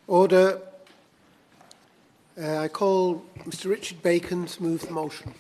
Order. I call Mr. Richard Bacon to move the motion.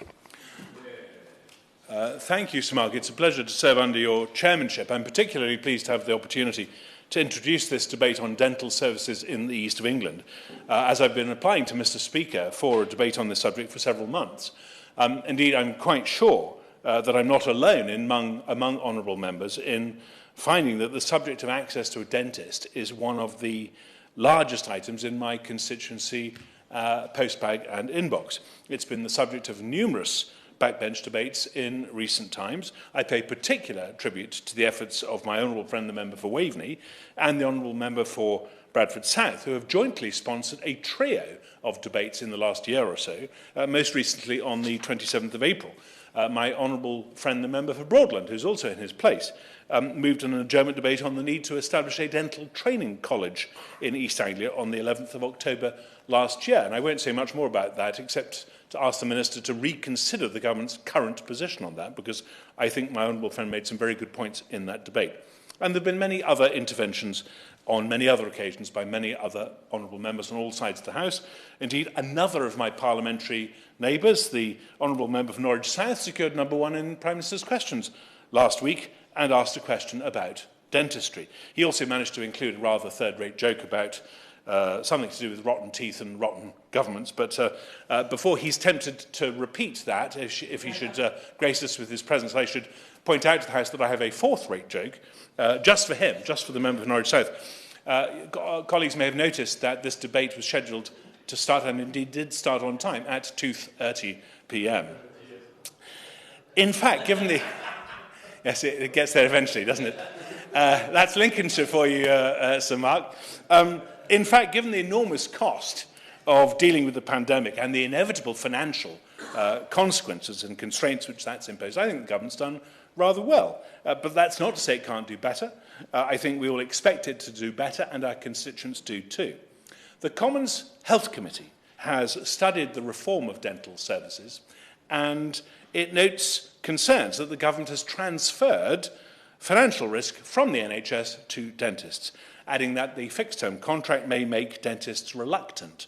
Thank you, Sir Mark. It's a pleasure to serve under your chairmanship. I'm particularly pleased to have the opportunity to introduce this debate on dental services in the east of England, as I've been applying to Mr. Speaker for a debate on this subject for several months. Indeed, I'm quite sure that I'm not alone among honourable members in finding that the subject of access to a dentist is one of the largest items in my constituency postbag and inbox. It's been the subject of numerous backbench debates in recent times. I pay particular tribute to the efforts of my honourable friend, the member for Waveney, and the honourable member for Bradford South, who have jointly sponsored a trio of debates in the last year or so, most recently on the 27th of April. My honourable friend, the member for Broadland, who's also in his place, moved an adjournment debate on the need to establish a dental training college in East Anglia on the 11th of October last year. And I won't say much more about that, except to ask the Minister to reconsider the government's current position on that, because I think my honourable friend made some very good points in that debate. And there have been many other interventions on many other occasions by many other honourable members on all sides of the House. Indeed, another of my parliamentary neighbours, the honourable member for Norwich South, secured number one in Prime Minister's questions last week and asked a question about dentistry. He also managed to include a rather third-rate joke about something to do with rotten teeth and rotten governments, but before he's tempted to repeat that, if he should grace us with his presence, I should point out to the House that I have a fourth-rate joke, just for him, just for the member for Norwich South. Colleagues may have noticed that this debate was scheduled to start, and indeed did start on time, at 2:30 p.m. In fact, given the... Yes, it gets there eventually, doesn't it? That's Lincolnshire for you, Sir Mark. In fact, given the enormous cost of dealing with the pandemic and the inevitable financial consequences and constraints which that's imposed, I think the government's done rather well. But that's not to say it can't do better. I think we all expect it to do better, and our constituents do too. The Commons Health Committee has studied the reform of dental services, and it notes concerns that the government has transferred financial risk from the NHS to dentists, adding that the fixed-term contract may make dentists reluctant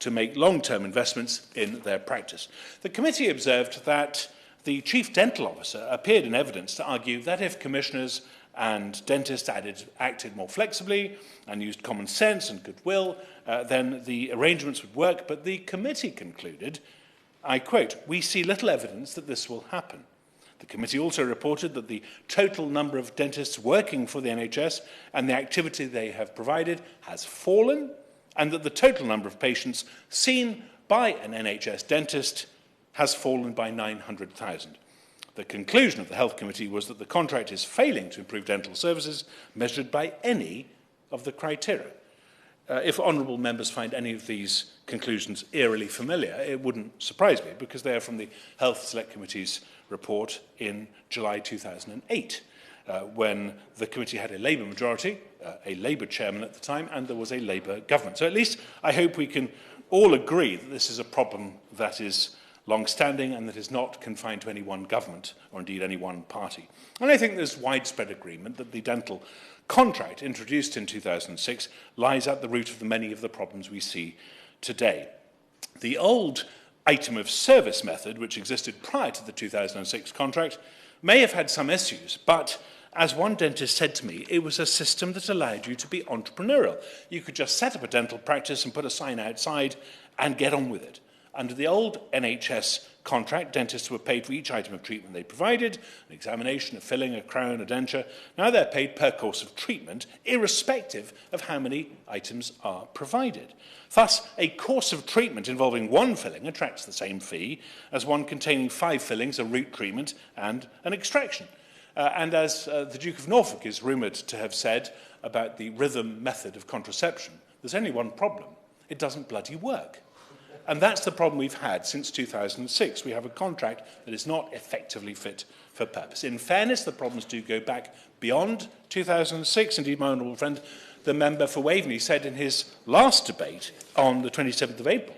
to make long-term investments in their practice. The committee observed that the chief dental officer appeared in evidence to argue that if commissioners and dentists acted more flexibly and used common sense and goodwill, then the arrangements would work. But the committee concluded, I quote, "We see little evidence that this will happen." The committee also reported that the total number of dentists working for the NHS and the activity they have provided has fallen, and that the total number of patients seen by an NHS dentist has fallen by 900,000. The conclusion of the Health Committee was that the contract is failing to improve dental services measured by any of the criteria. If honourable members find any of these conclusions eerily familiar, it wouldn't surprise me, because they are from the Health Select Committee's report in July 2008, when the committee had a Labour majority, a Labour chairman at the time, and there was a Labour government. So at least I hope we can all agree that this is a problem that is long-standing and that is not confined to any one government or indeed any one party. And I think there's widespread agreement that the dental contract introduced in 2006 lies at the root of many of the problems we see today. The old item of service method, which existed prior to the 2006 contract, may have had some issues, but as one dentist said to me, it was a system that allowed you to be entrepreneurial. You could just set up a dental practice and put a sign outside and get on with it. Under the old NHS contract, dentists were paid for each item of treatment they provided, an examination, a filling, a crown, a denture. Now they're paid per course of treatment, irrespective of how many items are provided. Thus, a course of treatment involving one filling attracts the same fee as one containing 5 fillings, a root treatment, and an extraction. And as the Duke of Norfolk is rumoured to have said about the rhythm method of contraception, there's only one problem: it doesn't bloody work. And that's the problem we've had since 2006. We have a contract that is not effectively fit for purpose. In fairness, the problems do go back beyond 2006. Indeed, my honourable friend, the member for Waveney, said in his last debate on the 27th of April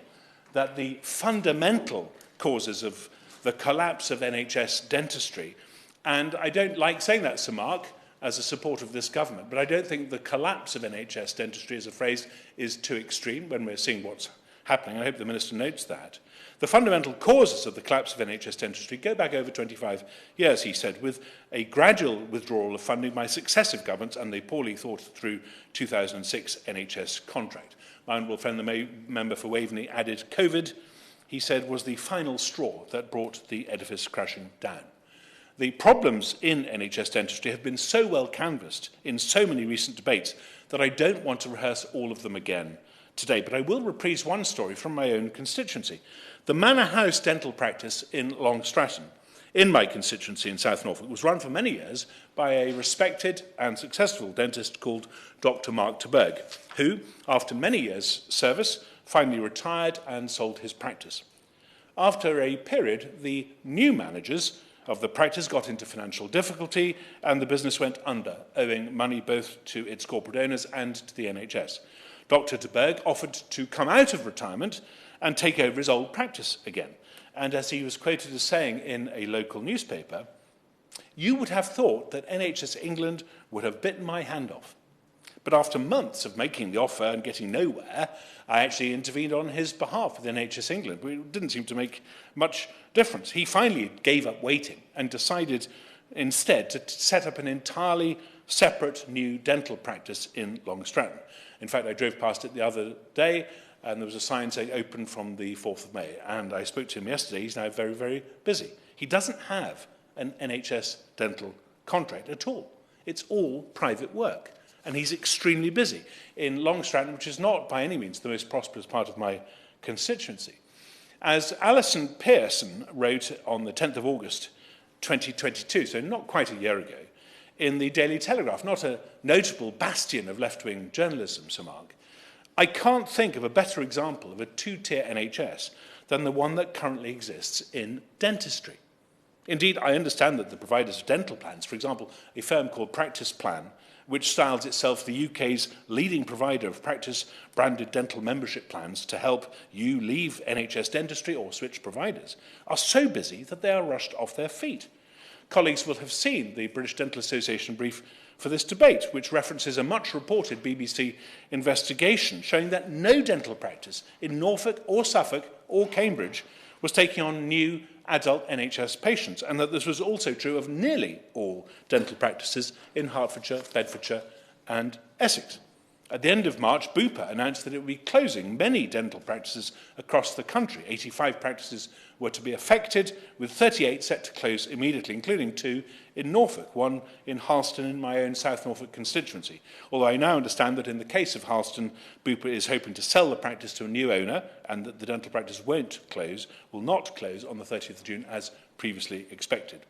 that the fundamental causes of the collapse of NHS dentistry, and I don't like saying that, Sir Mark, as a supporter of this government, but I don't think the collapse of NHS dentistry as a phrase is too extreme when we're seeing what's happening. I hope the Minister notes that. The fundamental causes of the collapse of NHS dentistry go back over 25 years, he said, with a gradual withdrawal of funding by successive governments and the poorly thought through 2006 NHS contract. My honourable friend, the member for Waveney, added COVID, he said, was the final straw that brought the edifice crashing down. The problems in NHS dentistry have been so well canvassed in so many recent debates that I don't want to rehearse all of them again today, but I will reprise one story from my own constituency. The Manor House dental practice in Long Stratton, in my constituency in South Norfolk, was run for many years by a respected and successful dentist called Dr. Mark Terberg, who, after many years' service, finally retired and sold his practice. After a period, the new managers of the practice got into financial difficulty and the business went under, owing money both to its corporate owners and to the NHS. Dr. Terberg offered to come out of retirement and take over his old practice again. And as he was quoted as saying in a local newspaper, "You would have thought that NHS England would have bitten my hand off. But after months of making the offer and getting nowhere, I actually intervened on his behalf with NHS England. It didn't seem to make much difference. He finally gave up waiting and decided instead to set up an entirely separate new dental practice in Long Stratton. In fact, I drove past it the other day and there was a sign saying open from the 4th of May. And I spoke to him yesterday. He's now very, very busy. He doesn't have an NHS dental contract at all. It's all private work. And he's extremely busy in Long Stratton, which is not by any means the most prosperous part of my constituency. As Alison Pearson wrote on the 10th of August 2022, so not quite a year ago, in the Daily Telegraph, not a notable bastion of left-wing journalism, Sir Mark, I can't think of a better example of a two-tier NHS than the one that currently exists in dentistry. Indeed, I understand that the providers of dental plans, for example, a firm called Practice Plan, which styles itself the UK's leading provider of practice-branded dental membership plans to help you leave NHS dentistry or switch providers, are so busy that they are rushed off their feet. Colleagues will have seen the British Dental Association brief for this debate, which references a much-reported BBC investigation showing that no dental practice in Norfolk or Suffolk or Cambridge was taking on new adult NHS patients, and that this was also true of nearly all dental practices in Hertfordshire, Bedfordshire and Essex. At the end of March, Bupa announced that it would be closing many dental practices across the country. 85 practices were to be affected, with 38 set to close immediately, including 2 in Norfolk, one in Harleston in my own South Norfolk constituency. Although I now understand that in the case of Harleston, Bupa is hoping to sell the practice to a new owner and that the dental practice will not close on the 30th of June as previously expected.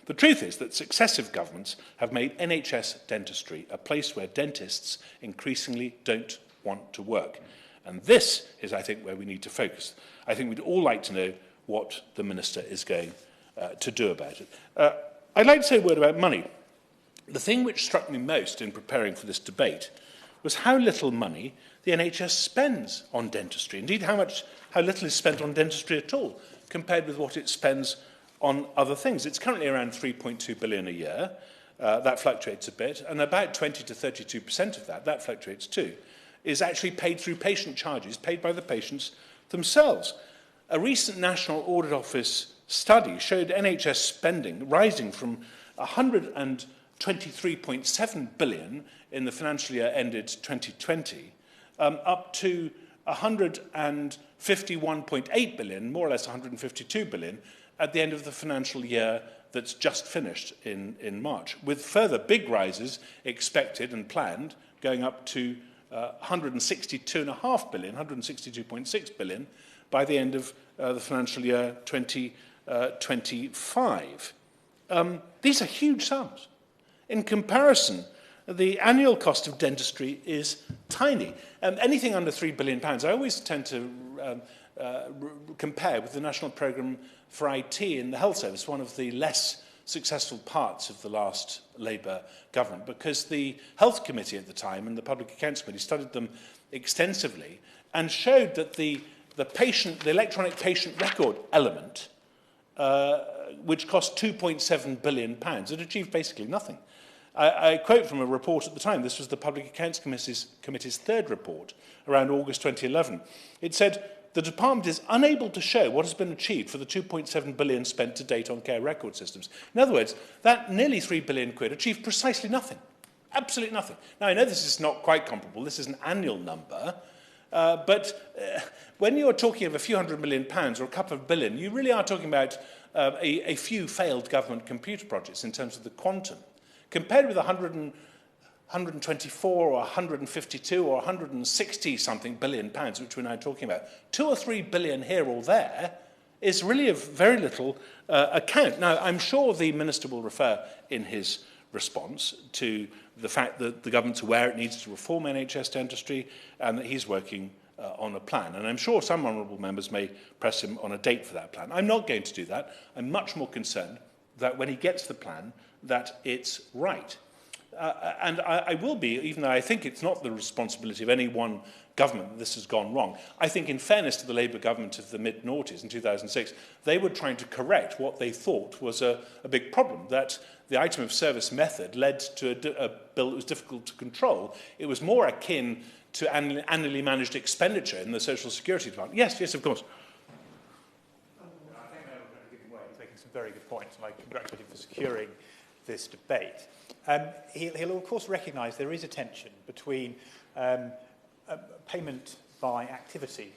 The truth is that successive governments have made NHS dentistry a place where dentists increasingly don't want to work. And this is, I think, where we need to focus. I think we'd all like to know what the Minister is going to do about it. I'd like to say a word about money. The thing which struck me most in preparing for this debate was how little money the NHS spends on dentistry. Indeed, how little is spent on dentistry at all, compared with what it spends on other things. It's currently around 3.2 billion a year. That fluctuates a bit, and about 20 to 32% of that fluctuates too, is actually paid through patient charges, paid by the patients themselves. A recent National Audit Office study showed NHS spending rising from 123.7 billion in the financial year ended 2020 up to 151.8 billion, more or less 152 billion, at the end of the financial year that's just finished in March, with further big rises expected and planned, going up to 162.5 billion, 162.6 billion, by the end of the financial year 2025. These are huge sums. In comparison, the annual cost of dentistry is tiny. Anything under £3 billion, I always tend to compare with the National Programme for IT in the Health Service, one of the less successful parts of the last Labour government, because the Health Committee at the time and the Public Accounts Committee studied them extensively and showed that the electronic patient record element, which cost £2.7 billion, it achieved basically nothing. I quote from a report at the time. This was the Public Accounts Committee's third report around August 2011. It said, the department is unable to show what has been achieved for the 2.7 billion spent to date on care record systems. In other words, that nearly 3 billion quid achieved precisely nothing. Absolutely nothing. Now, I know this is not quite comparable. This is an annual number. But when you're talking of a few £100 million or a couple of billion, you really are talking about a few failed government computer projects in terms of the quantum. Compared with 124 or 152 or 160 something billion pounds, which we're now talking about, 2 or 3 billion here or there is really of very little account. Now, I'm sure the Minister will refer in his response to the fact that the government's aware it needs to reform NHS dentistry and that he's working on a plan. And I'm sure some honourable members may press him on a date for that plan. I'm not going to do that. I'm much more concerned that when he gets the plan, that it's right. And I will be, even though I think it's not the responsibility of any one government that this has gone wrong. I think, in fairness to the Labour government of the mid-noughties in 2006, they were trying to correct what they thought was a big problem, that the item of service method led to a bill that was difficult to control. It was more akin to annually managed expenditure in the Social Security Department. Yes, yes, of course. I think they're going to give away. He's making some very good points, and I congratulate him for securing this debate. He'll of course recognise there is a tension between payment by activity,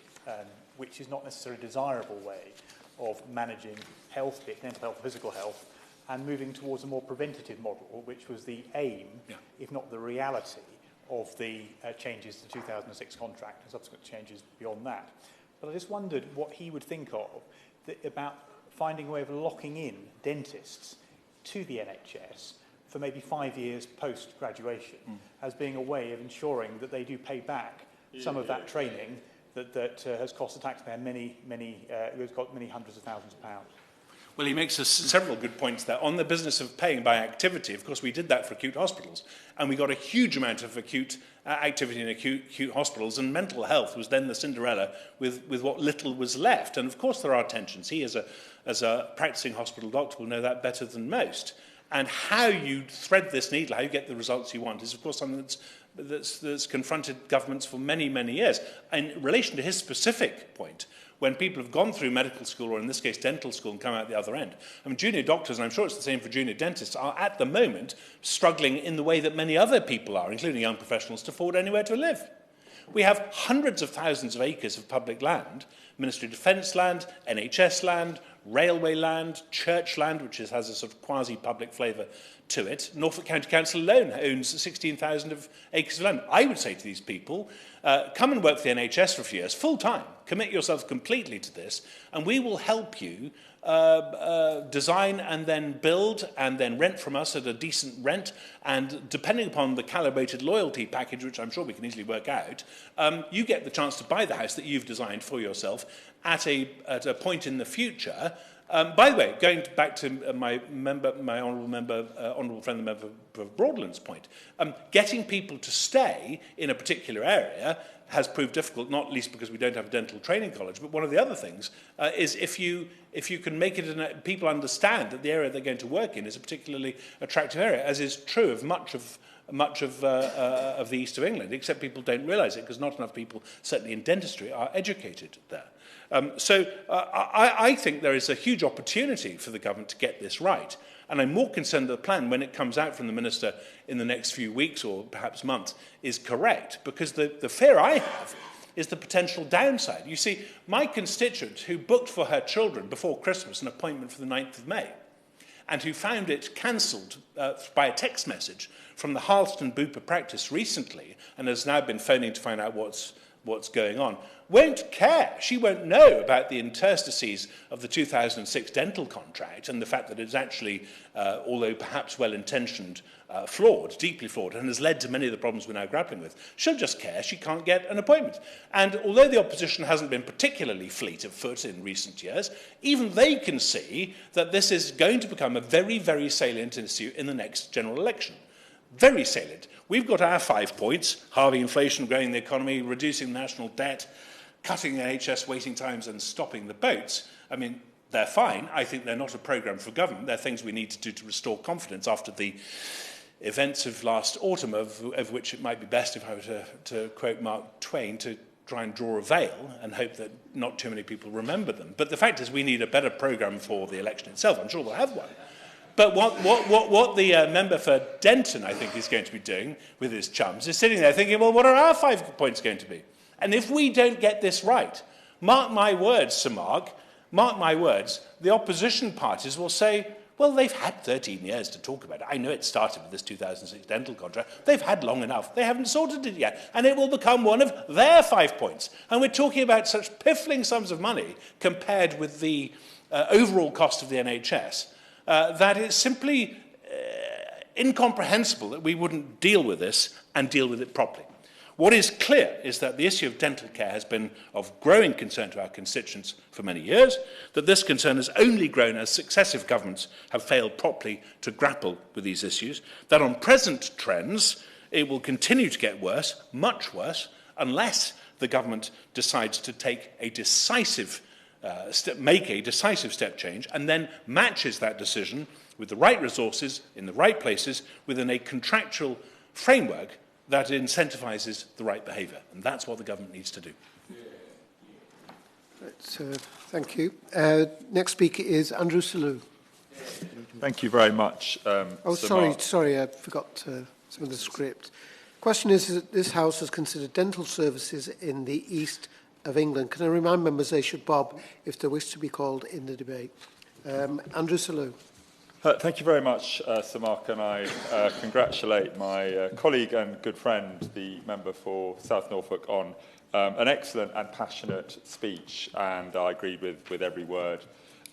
which is not necessarily a desirable way of managing health, be it mental health or physical health, and moving towards a more preventative model, which was the aim, if not the reality, of the changes to the 2006 contract and subsequent changes beyond that. But I just wondered what he would think of about finding a way of locking in dentists to the NHS for maybe 5 years post-graduation as being a way of ensuring that they do pay back some of that training that has cost the taxpayer many hundreds of thousands of pounds. Well, he makes several good points there. On the business of paying by activity, of course, we did that for acute hospitals, and we got a huge amount of acute activity in acute hospitals, and mental health was then the Cinderella with what little was left. And, of course, there are tensions. He, as a practicing hospital doctor, will know that better than most. And how you thread this needle, how you get the results you want, is, of course, something that's confronted governments for many, many years. In relation to his specific point, when people have gone through medical school, or in this case dental school, and come out the other end, I mean, junior doctors, and I'm sure it's the same for junior dentists, are at the moment struggling in the way that many other people are, including young professionals, to afford anywhere to live. We have hundreds of thousands of acres of public land, Ministry of Defence land, NHS land, railway land, church land, which has a sort of quasi-public flavour to it. Norfolk County Council alone owns 16,000 acres of land. I would say to these people, come and work for the NHS for a few years, full-time, commit yourself completely to this, and we will help you design and then build and then rent from us at a decent rent, and depending upon the calibrated loyalty package, which I'm sure we can easily work out, you get the chance to buy the house that you've designed for yourself at a point in the future. By the way, going back to my honourable friend, the member for Broadlands point, getting people to stay in a particular area has proved difficult, not least because we don't have a dental training college. But one of the other things is if you can make it, people understand that the area they're going to work in is a particularly attractive area, as is true of much of the east of England, except people don't realise it because not enough people, certainly in dentistry, are educated there. I think there is a huge opportunity for the government to get this right. And I'm more concerned that the plan, when it comes out from the Minister in the next few weeks or perhaps months, is correct. Because the fear I have is the potential downside. You see, my constituent who booked for her children before Christmas an appointment for the 9th of May, and who found it cancelled by a text message from the Harleston Bupa practice recently, and has now been phoning to find out what's going on, won't care. She won't know about the interstices of the 2006 dental contract and the fact that it's actually, although perhaps well-intentioned, flawed, deeply flawed, and has led to many of the problems we're now grappling with. She'll just care she can't get an appointment. And although the opposition hasn't been particularly fleet of foot in recent years, even they can see that this is going to become a very, very salient issue in the next general election. Very salient. We've got our 5 points: halving inflation, growing the economy, reducing national debt, cutting NHS waiting times and stopping the boats. I mean, they're fine. I think they're not a programme for government. They're things we need to do to restore confidence after the events of last autumn, of which it might be best, if I were to quote Mark Twain, to try and draw a veil and hope that not too many people remember them. But the fact is we need a better programme for the election itself. I'm sure we'll have one. But what the member for Denton, I think, is going to be doing with his chums is sitting there thinking, well, what are our 5 points going to be? And if we don't get this right, mark my words, Sir Mark, mark my words, the opposition parties will say, well, they've had 13 years to talk about it. I know it started with this 2006 dental contract. They've had long enough. They haven't sorted it yet. And it will become one of their 5 points. And we're talking about such piffling sums of money compared with the overall cost of the NHS that it's simply incomprehensible that we wouldn't deal with this and deal with it properly. What is clear is that the issue of dental care has been of growing concern to our constituents for many years, that this concern has only grown as successive governments have failed properly to grapple with these issues, that on present trends it will continue to get worse, much worse, unless the government decides to take a decisive step change and then matches that decision with the right resources in the right places within a contractual framework that incentivises the right behaviour. And that's what the government needs to do. Right, thank you. Next speaker is Andrew Selous. Thank you very much. Sorry, I forgot some of the script. Question is that this House has considered dental services in the east of England. Can I remind members they should bob if they wish to be called in the debate? Andrew Selous. Thank you very much, Sir Mark, and I congratulate my colleague and good friend, the member for South Norfolk, on an excellent and passionate speech, and I agreed with every word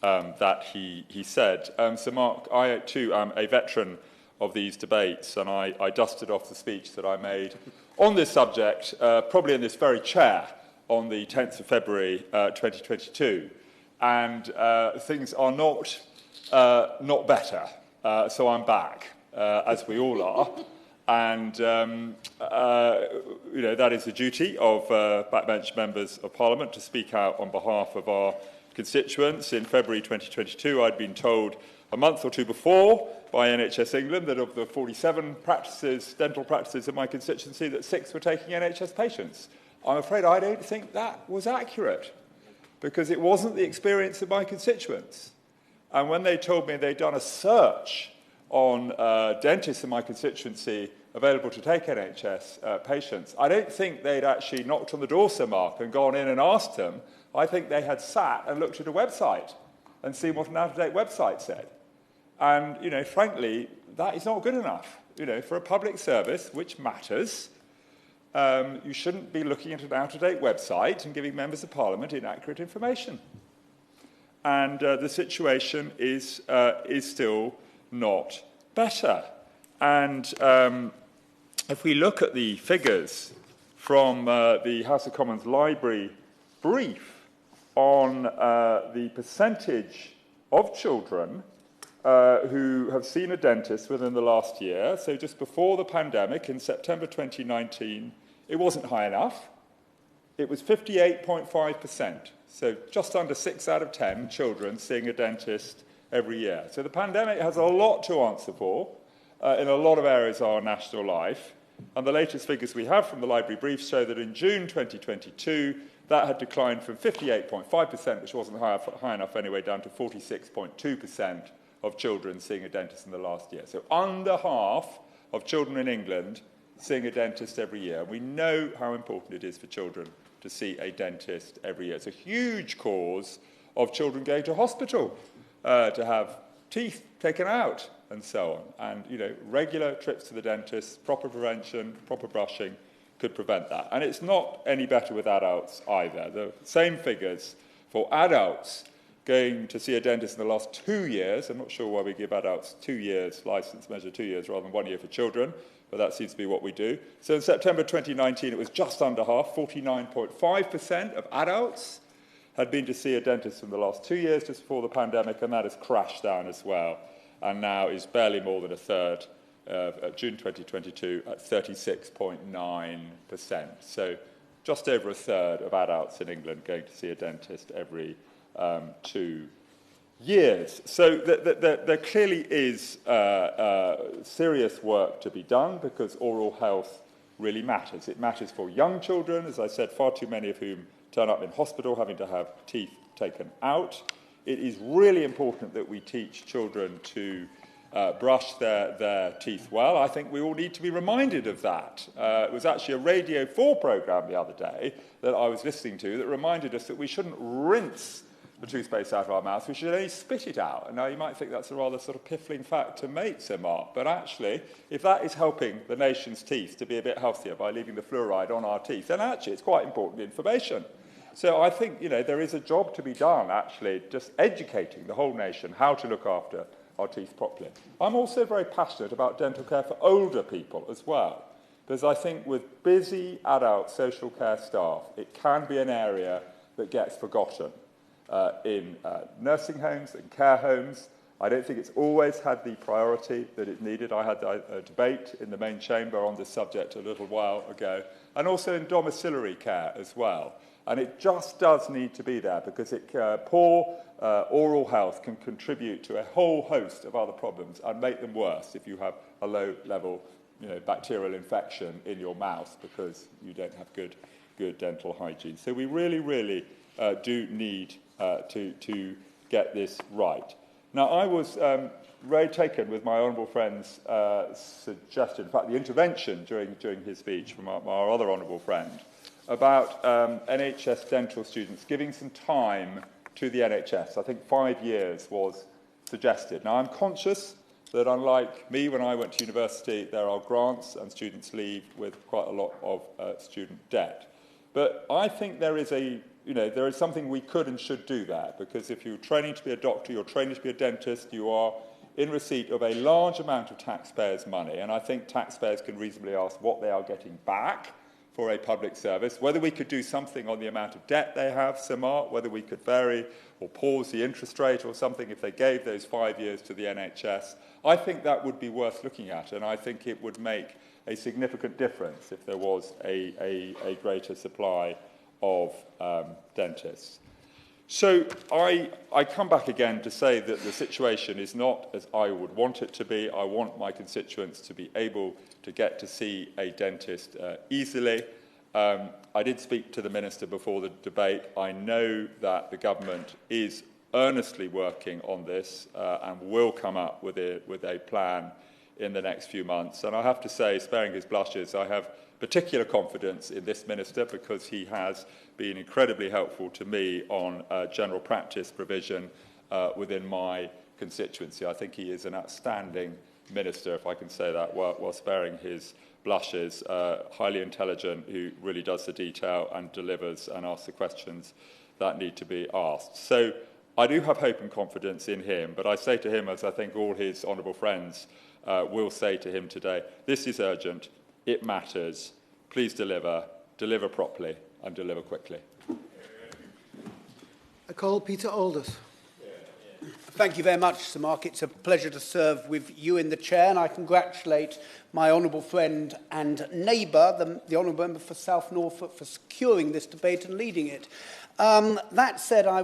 that he said. Sir Mark, I too am a veteran of these debates, and I dusted off the speech that I made on this subject, probably in this very chair, on the 10th of February 2022, and things are not better, so I'm back, as we all are, and that is the duty of backbench members of Parliament to speak out on behalf of our constituents. In February 2022, I'd been told a month or two before by NHS England that of the 47 dental practices in my constituency, that 6 were taking NHS patients. I'm afraid I don't think that was accurate, because it wasn't the experience of my constituents. And when they told me they'd done a search on dentists in my constituency available to take NHS patients, I don't think they'd actually knocked on the door, Sir Mark, and gone in and asked them. I think they had sat and looked at a website and seen what an out-of-date website said. And, frankly, that is not good enough. For a public service, which matters, you shouldn't be looking at an out-of-date website and giving members of Parliament inaccurate information. And the situation is still not better. And if we look at the figures from the House of Commons Library brief on the percentage of children who have seen a dentist within the last year, so just before the pandemic, in September 2019, it wasn't high enough. It was 58.5%. So just under 6 out of 10 children seeing a dentist every year. So the pandemic has a lot to answer for in a lot of areas of our national life. And the latest figures we have from the library brief show that in June 2022, that had declined from 58.5%, which wasn't high enough anyway, down to 46.2% of children seeing a dentist in the last year. So under half of children in England seeing a dentist every year. We know how important it is for children to see a dentist every year. It's a huge cause of children going to hospital to have teeth taken out and so on. And, regular trips to the dentist, proper prevention, proper brushing could prevent that. And it's not any better with adults either. The same figures for adults going to see a dentist in the last 2 years. I'm not sure why we give adults 2 years, license measure 2 years rather than 1 year for children, but that seems to be what we do. So in September 2019, it was just under half, 49.5% of adults had been to see a dentist in the last 2 years just before the pandemic, and that has crashed down as well, and now is barely more than a third at June 2022 at 36.9%. So just over a third of adults in England going to see a dentist every 2 years. So there clearly is serious work to be done because oral health really matters. It matters for young children, as I said, far too many of whom turn up in hospital having to have teeth taken out. It is really important that we teach children to brush their teeth well. I think we all need to be reminded of that. It was actually a Radio 4 programme the other day that I was listening to that reminded us that we shouldn't rinse the toothpaste out of our mouth, we should only spit it out. And now you might think that's a rather sort of piffling fact to make, Sir Mark, but actually, if that is helping the nation's teeth to be a bit healthier by leaving the fluoride on our teeth, then actually it's quite important information. So I think, there is a job to be done, actually, just educating the whole nation how to look after our teeth properly. I'm also very passionate about dental care for older people as well, because I think with busy adult social care staff, it can be an area that gets forgotten. In nursing homes and care homes. I don't think it's always had the priority that it needed. I had a debate in the main chamber on this subject a little while ago, and also in domiciliary care as well. And it just does need to be there because poor oral health can contribute to a whole host of other problems and make them worse if you have a low-level bacterial infection in your mouth because you don't have good dental hygiene. So we really do need to get this right. Now, I was very taken with my honourable friend's suggestion, in fact, the intervention during his speech from our other honourable friend, about NHS dental students giving some time to the NHS. I think 5 years was suggested. Now, I'm conscious that unlike me when I went to university, there are grants and students leave with quite a lot of student debt. But I think there is something we could and should do there, because if you're training to be a doctor, you're training to be a dentist, you are in receipt of a large amount of taxpayers' money, and I think taxpayers can reasonably ask what they are getting back for a public service, whether we could do something on the amount of debt they have, Sir Mark, whether we could vary or pause the interest rate or something if they gave those 5 years to the NHS. I think that would be worth looking at, and I think it would make a significant difference if there was a greater supply of dentists. So I come back again to say that the situation is not as I would want it to be. I want my constituents to be able to get to see a dentist easily. I did speak to the Minister before the debate. I know that the government is earnestly working on this and will come up with a plan in the next few months. And I have to say, sparing his blushes, I have particular confidence in this Minister because he has been incredibly helpful to me on general practice provision within my constituency. I think he is an outstanding Minister, if I can say that, while sparing his blushes, highly intelligent, who really does the detail and delivers and asks the questions that need to be asked. So I do have hope and confidence in him, but I say to him, as I think all his honourable friends will say to him today, this is urgent, it matters, please deliver properly and deliver quickly. I call Peter Aldous. Thank you very much, Sir Mark. It's a pleasure to serve with you in the chair, and I congratulate my honourable friend and neighbour, the honourable member for South Norfolk, for securing this debate and leading it. That said, I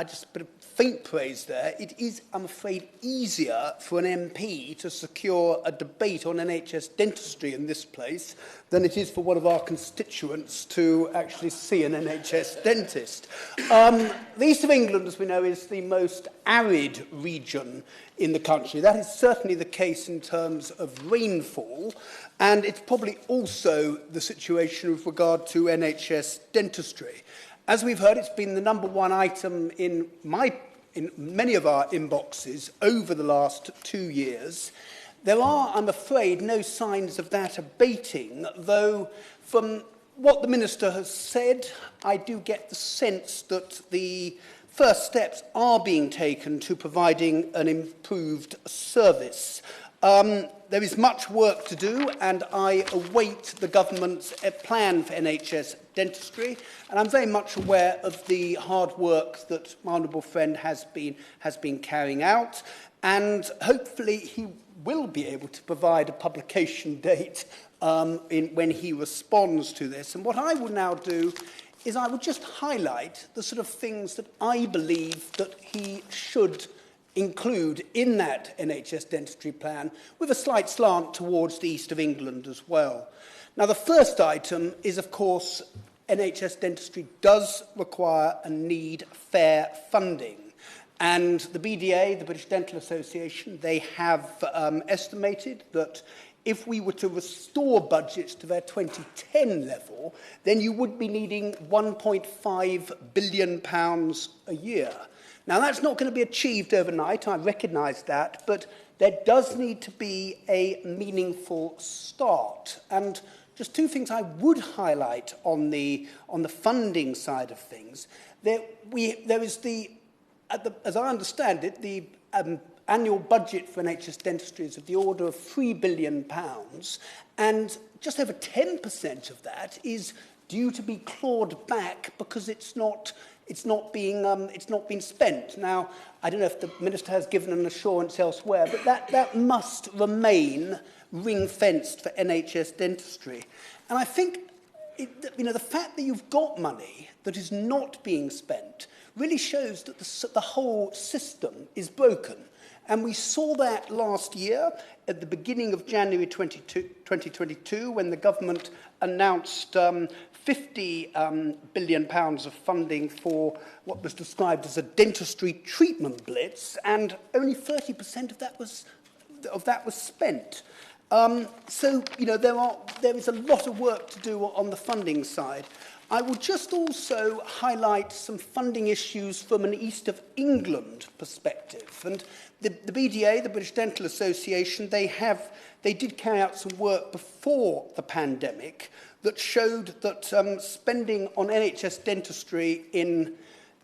just put a faint praise there. It is, I'm afraid, easier for an MP to secure a debate on NHS dentistry in this place than it is for one of our constituents to actually see an NHS dentist. The East of England, as we know, is the most arid region in the country. That is certainly the case in terms of rainfall, and it's probably also the situation with regard to NHS dentistry. As we've heard, it's been the number one item in many of our inboxes over the last 2 years. There are, I'm afraid, no signs of that abating, though from what the Minister has said, I do get the sense that the first steps are being taken to providing an improved service. There is much work to do, and I await the government's plan for NHS dentistry, and I'm very much aware of the hard work that my honourable friend has been carrying out, and hopefully he will be able to provide a publication date when he responds to this. And what I will now do is I would just highlight the sort of things that I believe that he should include in that NHS dentistry plan, with a slight slant towards the east of England as well. Now, the first item is, of course, NHS dentistry does require and need fair funding. And the BDA, the British Dental Association, they have estimated that if we were to restore budgets to their 2010 level, then you would be needing £1.5 billion a year. Now, that's not going to be achieved overnight, I recognise that, but there does need to be a meaningful start. And just two things I would highlight on the funding side of things. There is as I understand it, the annual budget for NHS dentistry is of the order of £3 billion, and just over 10% of that is due to be clawed back because it's not being spent. Now, I don't know if the Minister has given an assurance elsewhere, but that must remain ring-fenced for NHS dentistry. And I think the fact that you've got money that is not being spent really shows that the whole system is broken. And we saw that last year at the beginning of January 2022 when the government announced £50 billion of funding for what was described as a dentistry treatment blitz, and only 30% of that was spent. So, there is a lot of work to do on the funding side. I will just also highlight some funding issues from an East of England perspective. And the BDA, the British Dental Association, they did carry out some work before the pandemic that showed that spending on NHS dentistry in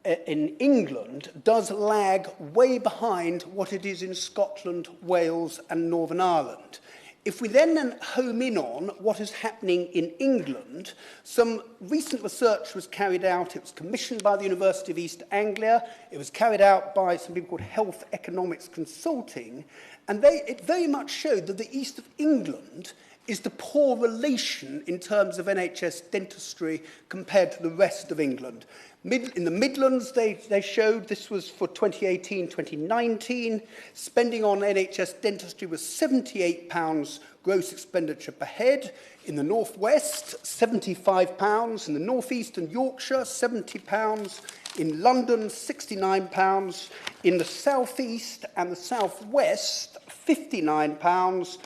England does lag way behind what it is in Scotland, Wales and Northern Ireland. If we then home in on what is happening in England, some recent research was carried out. It was commissioned by the University of East Anglia. It was carried out by some people called Health Economics Consulting. And it very much showed that the East of England is the poor relation in terms of NHS dentistry compared to the rest of England. In the Midlands, they showed, this was for 2018-2019, spending on NHS dentistry was £78 gross expenditure per head. In the North West, £75. In the North East and Yorkshire, £70. In London, £69. In the South East and the South West, £59.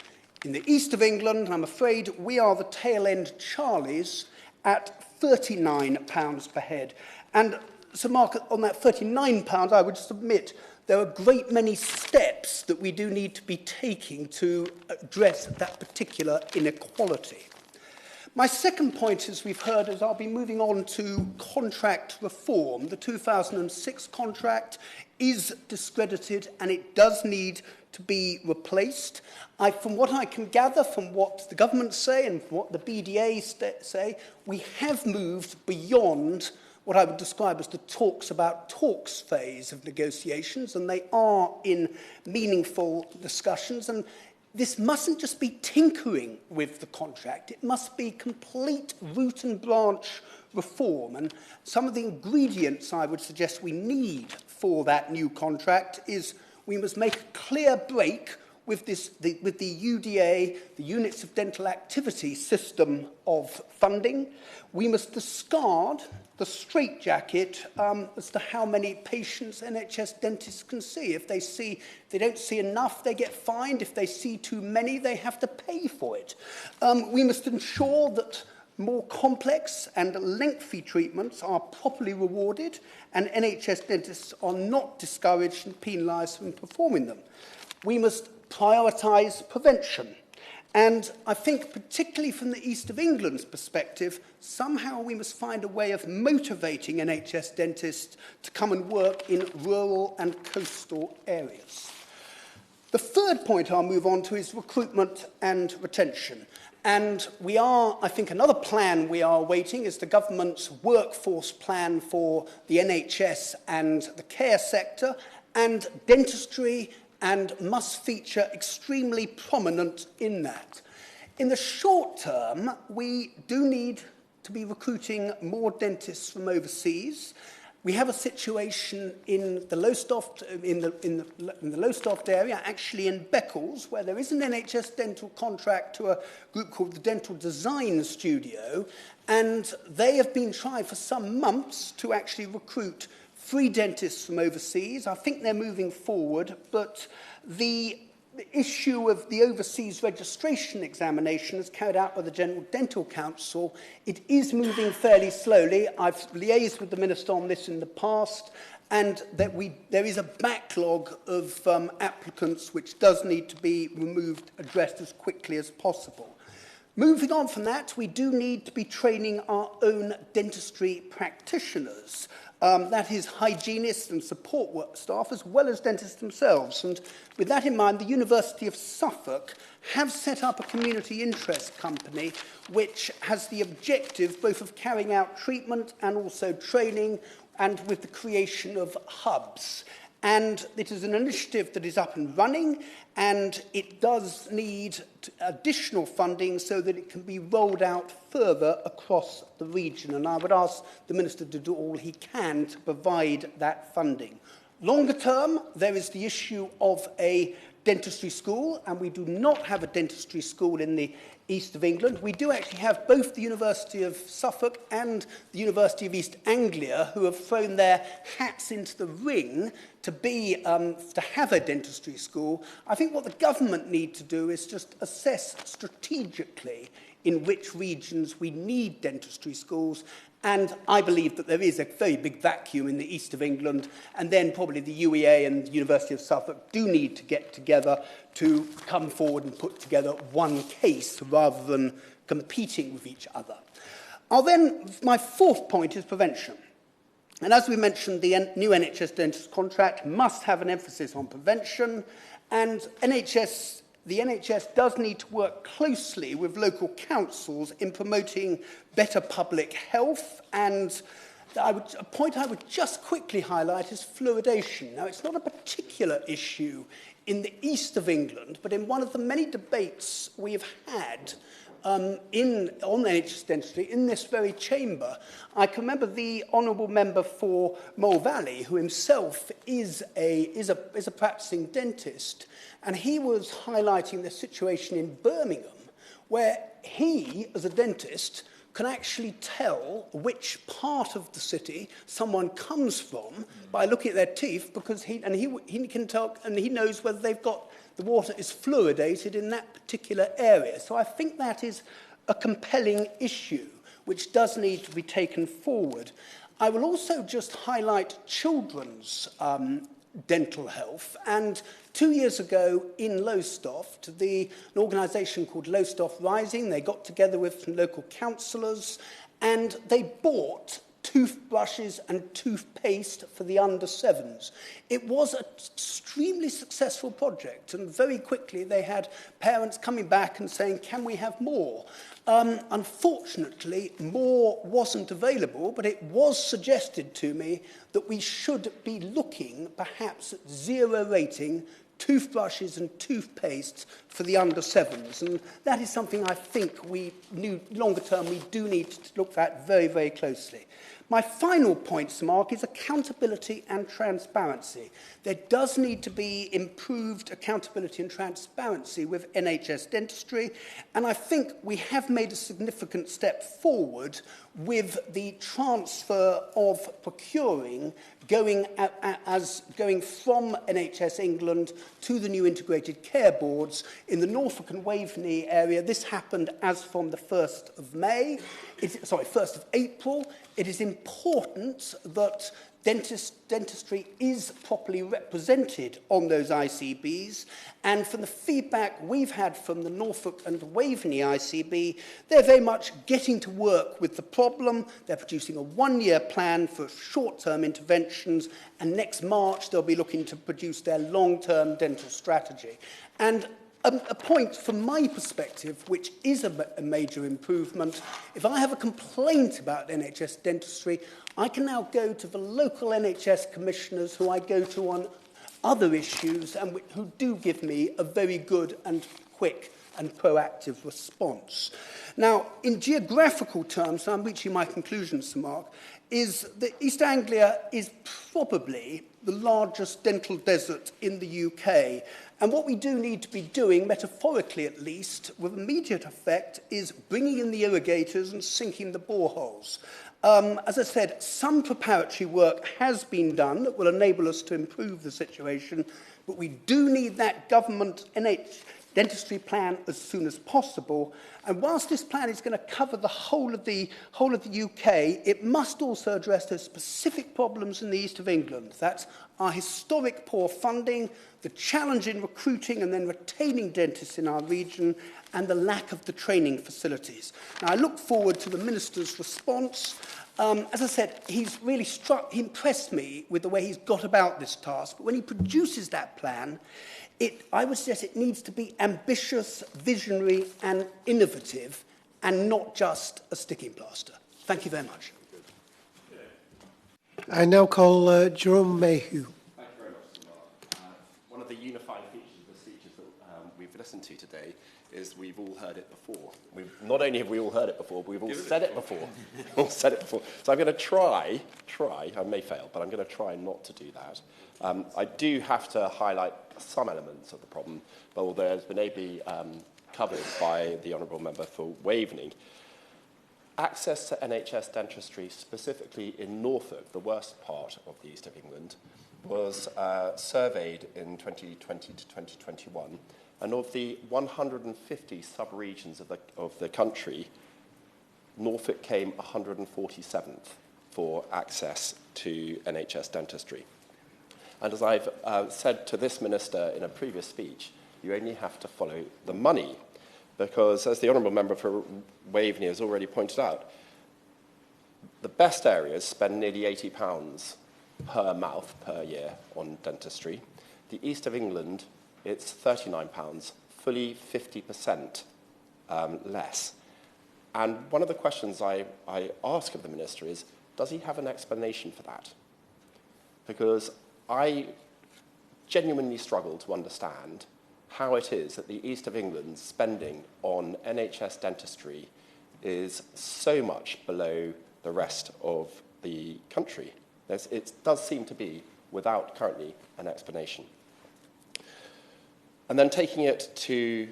In the East of England, I'm afraid we are the tail end Charlies at £39 per head. And so, Mark, on that £39, I would submit there are a great many steps that we do need to be taking to address that particular inequality. My second point, as we've heard, is I'll be moving on to contract reform. The 2006 contract is discredited and it does need to be replaced. From what I can gather from what the government say and what the BDA say, we have moved beyond what I would describe as the talks about talks phase of negotiations, and they are in meaningful discussions. And this mustn't just be tinkering with the contract, it must be complete root and branch reform. And some of the ingredients I would suggest we need for that new contract is we must make a clear break with the UDA, the Units of Dental Activity system of funding. We must discard the straitjacket as to how many patients NHS dentists can see. If they don't see enough, they get fined. If they see too many, they have to pay for it. We must ensure that more complex and lengthy treatments are properly rewarded and NHS dentists are not discouraged and penalised from performing them. We must prioritise prevention. And I think, particularly from the East of England's perspective, somehow we must find a way of motivating NHS dentists to come and work in rural and coastal areas. The third point I'll move on to is recruitment and retention. And I think another plan we are awaiting is the government's workforce plan for the NHS and the care sector, and dentistry and must feature extremely prominent in that. In the short term, we do need to be recruiting more dentists from overseas. We have a situation in the Lowestoft, in the Lowestoft area, actually in Beccles, where there is an NHS dental contract to a group called the Dental Design Studio, and they have been trying for some months to actually recruit 3 dentists from overseas. I think they're moving forward, but the issue of the overseas registration examination is carried out by the General Dental Council. It is moving fairly slowly. I've liaised with the Minister on this in the past, and that there is a backlog of applicants which does need to be removed, addressed as quickly as possible. Moving on from that, we do need to be training our own dentistry practitioners. That is hygienists and support work staff, as well as dentists themselves. And with that in mind, the University of Suffolk have set up a community interest company which has the objective both of carrying out treatment and also training, and with the creation of hubs. And it is an initiative that is up and running, and it does need additional funding so that it can be rolled out further across the region. And I would ask the Minister to do all he can to provide that funding. Longer term, there is the issue of a dentistry school, and we do not have a dentistry school in the east of England. We do actually have both the University of Suffolk and the University of East Anglia, who have thrown their hats into the ring to have a dentistry school. I think what the government need to do is just assess strategically in which regions we need dentistry schools. And I believe that there is a very big vacuum in the east of England, and then probably the UEA and the University of Suffolk do need to get together to come forward and put together one case rather than competing with each other. My 4th point is prevention. And as we mentioned, the new NHS dentist contract must have an emphasis on prevention, and the NHS does need to work closely with local councils in promoting better public health. And a point I would just quickly highlight is fluoridation. Now, it's not a particular issue in the east of England, but in one of the many debates we've had on NHS dentistry in this very chamber, I can remember the honourable member for Mole Valley, who himself is a practicing dentist, and he was highlighting the situation in Birmingham, where he, as a dentist, can actually tell which part of the city someone comes from by looking at their teeth, because he can tell, and he knows whether they've got the water is fluoridated in that particular area. So I think that is a compelling issue which does need to be taken forward. I will also just highlight children's dental health. And 2 years ago in Lowestoft, an organisation called Lowestoft Rising, they got together with some local councillors and they bought toothbrushes and toothpaste for the under-7s. It was an extremely successful project, and very quickly they had parents coming back and saying, can we have more? Unfortunately, more wasn't available, but it was suggested to me that we should be looking perhaps at 0 rating toothbrushes and toothpastes for the under-7s. And that is something I think longer term, we do need to look at very, very closely. My final point, Mark, is accountability and transparency. There does need to be improved accountability and transparency with NHS dentistry, and I think we have made a significant step forward with the transfer of procuring going from NHS England to the new integrated care boards in the Norfolk and Waveney area. This happened as from the 1st of April. It is important that dentistry is properly represented on those ICBs, and from the feedback we've had from the Norfolk and Waveney ICB, they're very much getting to work with the problem. They're producing a 1-year plan for short-term interventions, and next March they'll be looking to produce their long-term dental strategy. And a point from my perspective, which is a major improvement, if I have a complaint about NHS dentistry, I can now go to the local NHS commissioners who I go to on other issues and who do give me a very good and quick and proactive response. Now, in geographical terms, and I'm reaching my conclusion, Sir Mark, is that East Anglia is probably the largest dental desert in the UK. And what we do need to be doing, metaphorically at least, with immediate effect, is bringing in the irrigators and sinking the boreholes. As I said, some preparatory work has been done that will enable us to improve the situation, but we do need that government dentistry plan as soon as possible. And whilst this plan is going to cover the whole of the UK, it must also address those specific problems in the east of England. That's our historic poor funding, the challenge in recruiting and then retaining dentists in our region, and the lack of the training facilities. Now, I look forward to the Minister's response. As I said, he impressed me with the way he's got about this task. But when he produces that plan, I would suggest it needs to be ambitious, visionary, and innovative, and not just a sticking plaster. Thank you very much. I now call Jerome Mayhew. Thank you very much, Mr. Mark. One of the unifying features of the speeches that we've listened to today is we've all heard it before. Not only have we all heard it before, but we've all said it before. All said it before. So I'm going to try, I may fail, but I'm going to try not to do that. I do have to highlight some elements of the problem, but although it's been ably covered by the Honourable Member for Waveney. Access to NHS dentistry, specifically in Norfolk, the worst part of the east of England, was surveyed in 2020 to 2021. And of the 150 sub-regions of the country, Norfolk came 147th for access to NHS dentistry. And as I've said to this minister in a previous speech, you only have to follow the money. Because, as the Honourable Member for Waveney has already pointed out, the best areas spend nearly £80 per mouth per year on dentistry. The east of England, it's £39, fully 50% less. And one of the questions I ask of the Minister is, does he have an explanation for that? Because I genuinely struggle to understand how it is that the east of England's spending on NHS dentistry is so much below the rest of the country. It does seem to be without currently an explanation. And then taking it to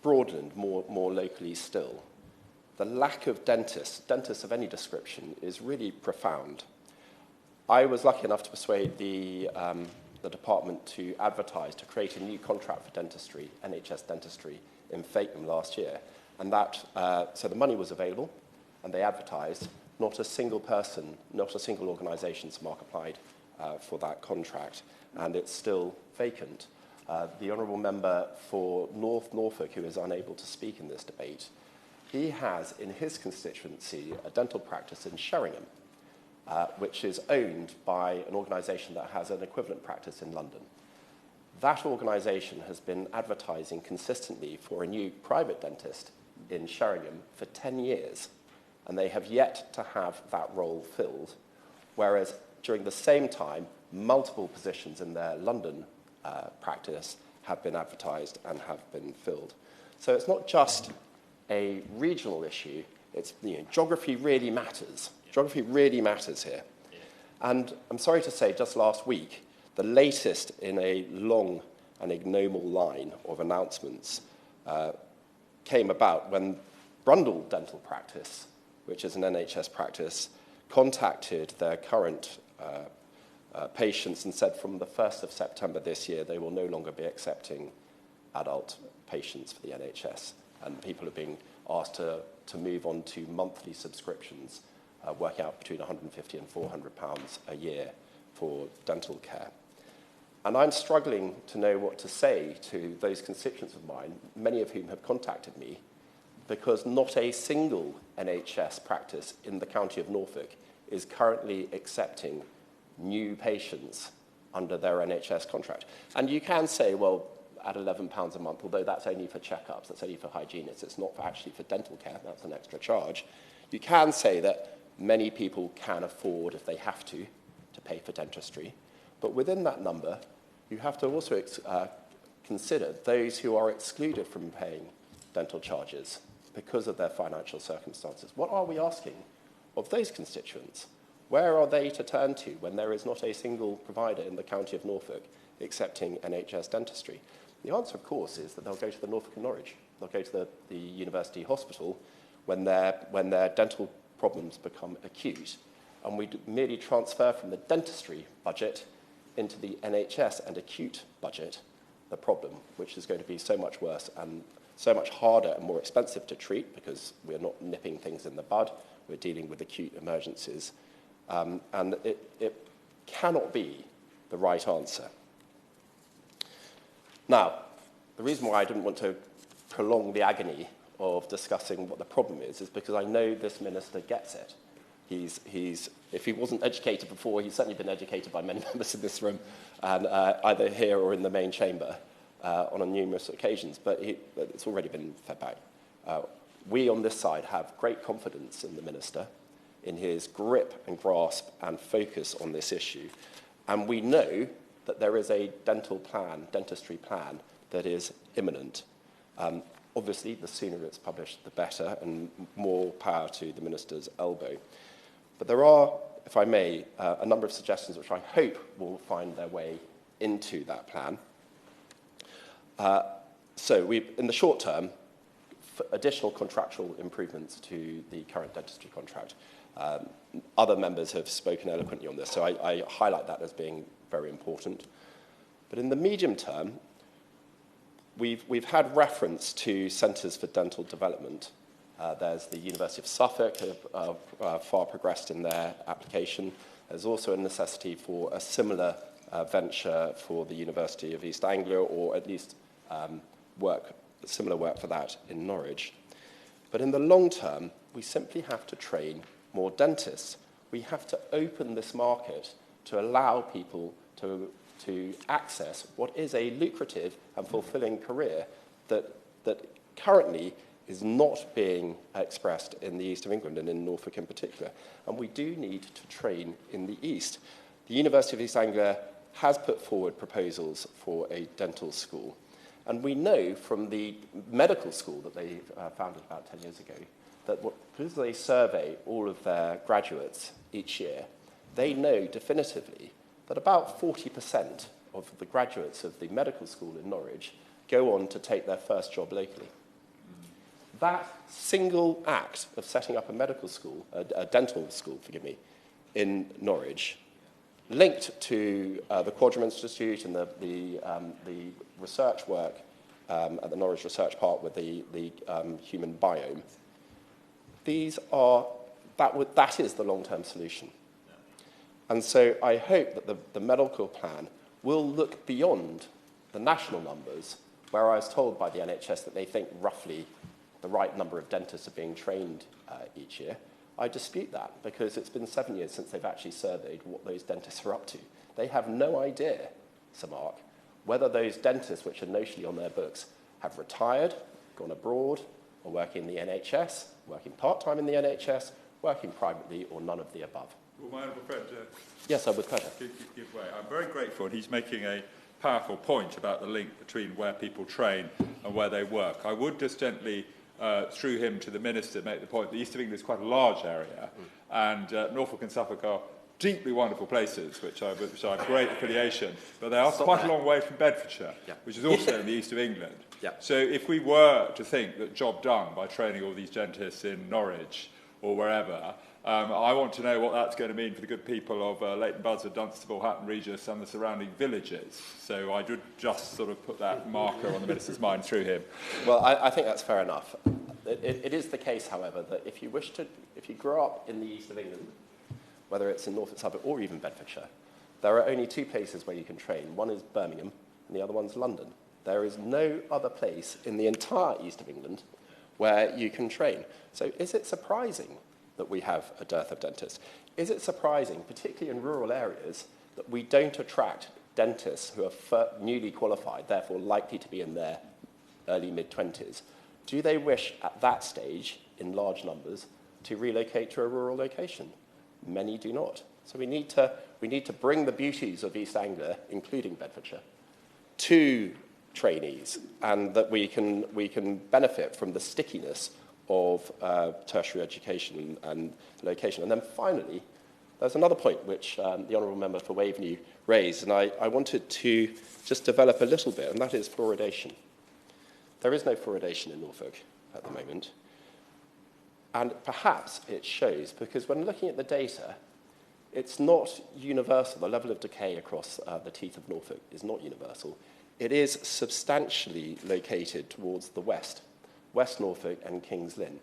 Broadland, more locally still, the lack of dentists of any description, is really profound. I was lucky enough to persuade the department to advertise, to create a new contract for dentistry, NHS dentistry, in Fakenham last year. And so the money was available, and they advertised. Not a single person, not a single organisation, Mark, applied for that contract, and it's still vacant. The Honourable Member for North Norfolk, who is unable to speak in this debate, he has in his constituency a dental practice in Sheringham, which is owned by an organisation that has an equivalent practice in London. That organisation has been advertising consistently for a new private dentist in Sheringham for 10 years, and they have yet to have that role filled, whereas during the same time, multiple positions in their London practice have been advertised and have been filled. So it's not just a regional issue, it's, geography really matters. Geography really matters here. And I'm sorry to say, just last week, the latest in a long and ignoble line of announcements came about when Brundle Dental Practice, which is an NHS practice, contacted their current patients and said from the 1st of September this year, they will no longer be accepting adult patients for the NHS. And people are being asked to move on to monthly subscriptions, working out between £150 and £400 a year for dental care. And I'm struggling to know what to say to those constituents of mine, many of whom have contacted me, because not a single NHS practice in the county of Norfolk is currently accepting new patients under their NHS contract. And you can say, well, at £11 a month, although that's only for checkups, that's only for hygienists, it's not actually for dental care, that's an extra charge. You can say that many people can afford, if they have to pay for dentistry. But within that number, you have to also consider those who are excluded from paying dental charges because of their financial circumstances. What are we asking of those constituents? Where are they to turn to when there is not a single provider in the county of Norfolk accepting NHS dentistry? The answer, of course, is that they'll go to the Norfolk and Norwich. They'll go to the university hospital when their dental problems become acute. And we merely transfer from the dentistry budget into the NHS and acute budget the problem, which is going to be so much worse and so much harder and more expensive to treat because we're not nipping things in the bud. We're dealing with acute emergencies. And it cannot be the right answer. Now, the reason why I didn't want to prolong the agony of discussing what the problem is because I know this minister gets it. If he wasn't educated before, he's certainly been educated by many members in this room, and either here or in the main chamber on numerous occasions, but it's already been fed back. We on this side have great confidence in the minister, in his grip and grasp and focus on this issue, and we know that there is a dentistry plan that is imminent. Obviously, the sooner it's published, the better, and more power to the minister's elbow. But there are, if I may, a number of suggestions which I hope will find their way into that plan. So in the short term, additional contractual improvements to the current dentistry contract. Other members have spoken eloquently on this, so I highlight that as being very important. But in the medium term, we've had reference to centres for dental development. There's the University of Suffolk, far progressed in their application. There's also a necessity for a similar venture for the University of East Anglia, or at least similar work for that in Norwich. But in the long term, we simply have to train more dentists. We have to open this market to allow people to access what is a lucrative and fulfilling career that currently is not being expressed in the east of England and in Norfolk in particular. And we do need to train in the east. The University of East Anglia has put forward proposals for a dental school. And we know from the medical school that they founded about 10 years ago that because they survey all of their graduates each year, they know definitively that about 40% of the graduates of the medical school in Norwich go on to take their first job locally. That single act of setting up a medical school, a dental school, in Norwich, linked to the Quadram Institute and the research work at the Norwich Research Park with the human biome, that is the long-term solution. And so I hope that the medical plan will look beyond the national numbers, where I was told by the NHS that they think roughly the right number of dentists are being trained each year. I dispute that because it's been 7 years since they've actually surveyed what those dentists are up to. They have no idea, Sir Mark, whether those dentists which are notionally on their books have retired, gone abroad, or working in the NHS, working part-time in the NHS, working privately, or none of the above. Well, my honourable friend, yes, sir, with pleasure. Give way. I'm very grateful, and he's making a powerful point about the link between where people train and where they work. I would just gently, through him to the Minister, make the point that the East of England is quite a large area, and Norfolk and Suffolk are deeply wonderful places, which are great affiliation, but they are quite a long way from Bedfordshire, which is also in the east of England. So if we were to think that job done by training all these dentists in Norwich or wherever, I want to know what that's going to mean for the good people of Leighton Buzzard, Dunstable, Hatton Regis and the surrounding villages. So I would just sort of put that marker on the Minister's mind through him. Well, I think that's fair enough. It is the case, however, that if you grow up in the east of England, whether it's in Norfolk, Suffolk or even Bedfordshire, there are only two places where you can train. One is Birmingham and the other one's London. There is no other place in the entire east of England where you can train. So is it surprising that we have a dearth of dentists? Is it surprising, particularly in rural areas, that we don't attract dentists who are newly qualified, therefore likely to be in their early mid-20s? Do they wish at that stage, in large numbers, to relocate to a rural location? Many do not. So we need to bring the beauties of East Anglia, including Bedfordshire, to trainees, and that we can benefit from the stickiness of tertiary education and location. And then finally, there's another point which the Honourable Member for Waveney raised, and I wanted to just develop a little bit, and that is fluoridation. There is no fluoridation in Norfolk at the moment, and perhaps it shows, because when looking at the data, it's not universal. The level of decay across the teeth of Norfolk is not universal. It is substantially located towards the west, West Norfolk and King's Lynn.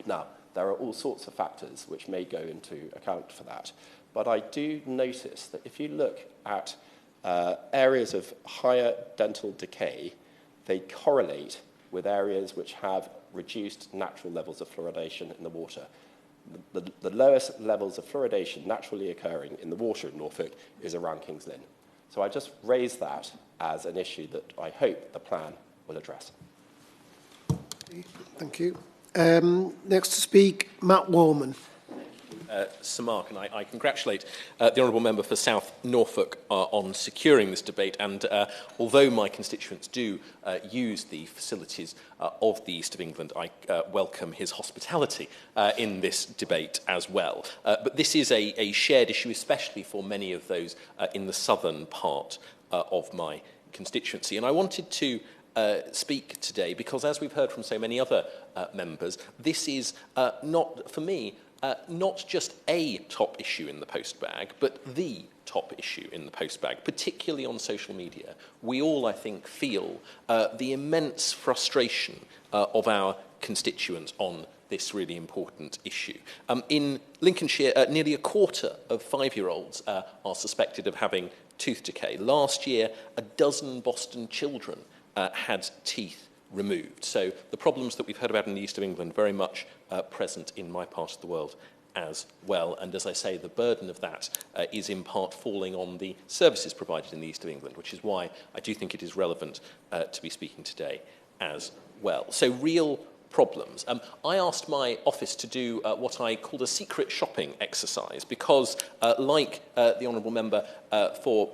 Now, there are all sorts of factors which may go into account for that, but I do notice that if you look at areas of higher dental decay, they correlate with areas which have reduced natural levels of fluoridation in the water. The lowest levels of fluoridation naturally occurring in the water in Norfolk is around King's Lynn. So I just raise that as an issue that I hope the plan will address. Thank you. Next to speak, Matt Warman. Sir Mark, and I congratulate the Honourable Member for South Norfolk on securing this debate, and although my constituents do use the facilities of the East of England, I welcome his hospitality in this debate as well. But this is a shared issue, especially for many of those in the southern part of my constituency, and I wanted to speak today because, as we've heard from so many other members, this is not, for me, not just a top issue in the postbag, but the top issue in the postbag, particularly on social media. We all, I think, feel the immense frustration of our constituents on this really important issue. In Lincolnshire, nearly a quarter of 5-year-olds are suspected of having tooth decay. Last year, a dozen Boston children had teeth removed. So the problems that we've heard about in the East of England very much present in my part of the world as well. And as I say, the burden of that is in part falling on the services provided in the East of England, which is why I do think it is relevant to be speaking today as well. So real problems. I asked my office to do what I called a secret shopping exercise because, like the Honourable Member for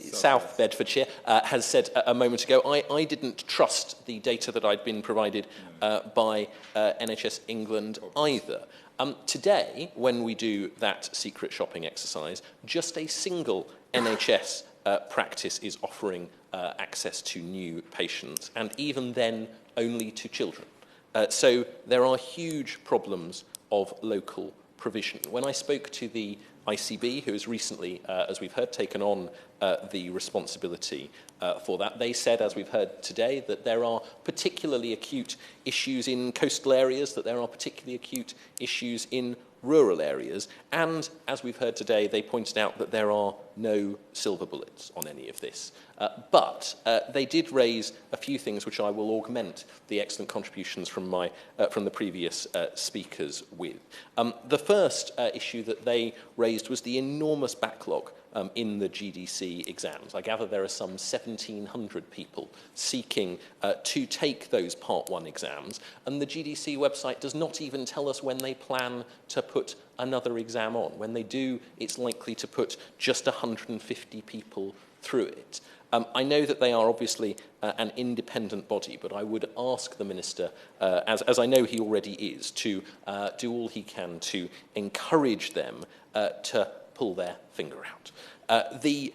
South Bedfordshire has said a moment ago, I didn't trust the data that I'd been provided by NHS England either. Today, when we do that secret shopping exercise, just a single NHS practice is offering access to new patients, and even then only to children. So there are huge problems of local provision. When I spoke to the ICB, who has recently, as we've heard, taken on the responsibility for that, they said, as we've heard today, that there are particularly acute issues in coastal areas, that there are particularly acute issues in rural areas, and as we've heard today, they pointed out that there are no silver bullets on any of this. But they did raise a few things which I will augment the excellent contributions from the previous speakers with. The first issue that they raised was the enormous backlog in the GDC exams. I gather there are some 1,700 people seeking to take those Part 1 exams, and the GDC website does not even tell us when they plan to put another exam on. When they do, it's likely to put just 150 people through it. I know that they are obviously an independent body, but I would ask the Minister, as I know he already is, to do all he can to encourage them to pull their finger out. The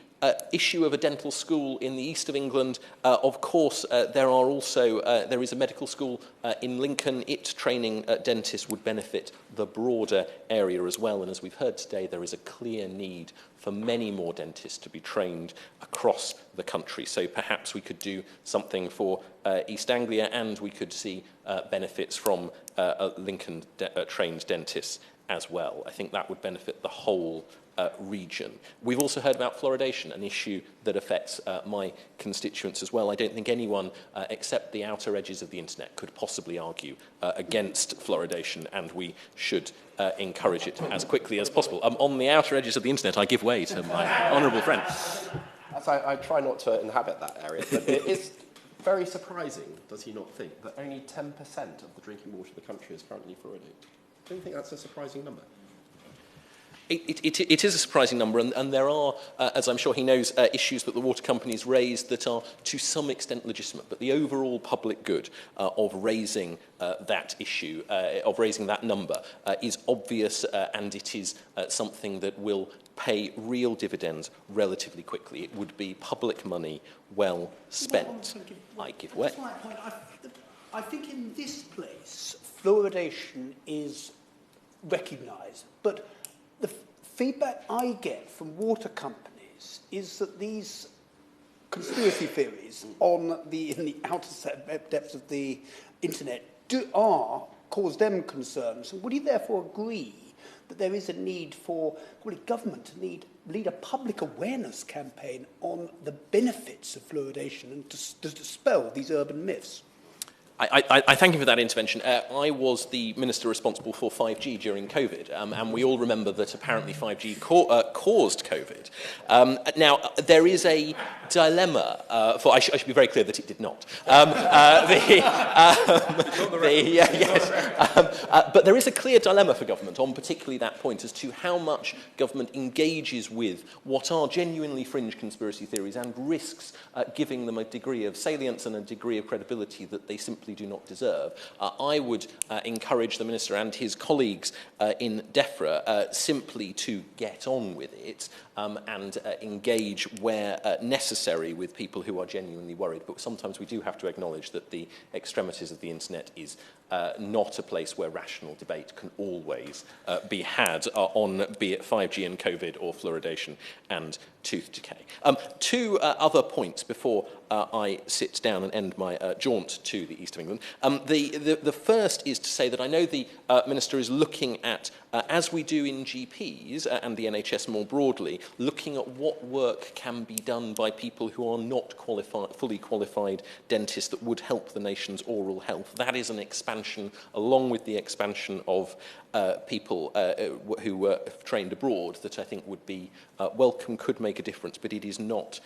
issue of a dental school in the East of England, of course, there is a medical school in Lincoln. It training dentists would benefit the broader area as well. And as we've heard today, there is a clear need for many more dentists to be trained across the country. So perhaps we could do something for East Anglia, and we could see benefits from Lincoln trained dentists as well. I think that would benefit the whole region. We've also heard about fluoridation, an issue that affects my constituents as well. I don't think anyone except the outer edges of the internet could possibly argue against fluoridation, and we should encourage it as quickly as possible. On the outer edges of the internet, I give way to my honourable friend. I try not to inhabit that area, but it is very surprising, does he not think, that only 10% of the drinking water of the country is currently fluoridated? Do you think that's a surprising number? It is a surprising number, and there are, as I'm sure he knows, issues that the water companies raise that are to some extent legitimate. But the overall public good of raising that issue, of raising that number, is obvious, and it is something that will pay real dividends relatively quickly. It would be public money well spent. I give way. That's my point. I think in this place, fluoridation is recognised, but the feedback I get from water companies is that these conspiracy theories in the outer depths of the internet cause them concerns. So would you therefore agree that there is a need for government to lead a public awareness campaign on the benefits of fluoridation and to dispel these urban myths? I thank you for that intervention. I was the minister responsible for 5G during COVID, and we all remember that apparently 5G caused COVID. Now, there is a dilemma. I should be very clear that it did not. But there is a clear dilemma for government on particularly that point as to how much government engages with what are genuinely fringe conspiracy theories and risks giving them a degree of salience and a degree of credibility that they simply do not deserve. I would encourage the Minister and his colleagues in DEFRA simply to get on with it and engage where necessary with people who are genuinely worried. But sometimes we do have to acknowledge that the extremities of the internet is not a place where rational debate can always be had on be it 5G and COVID or fluoridation and tooth decay. Two other points before I sit down and end my jaunt to the east of England. The first is to say that I know the Minister is looking at, as we do in GPs and the NHS more broadly, looking at what work can be done by people who are not fully qualified dentists that would help the nation's oral health. That is an expansion, along with the expansion of people who were trained abroad, that I think would be welcome, could make a difference, but it is not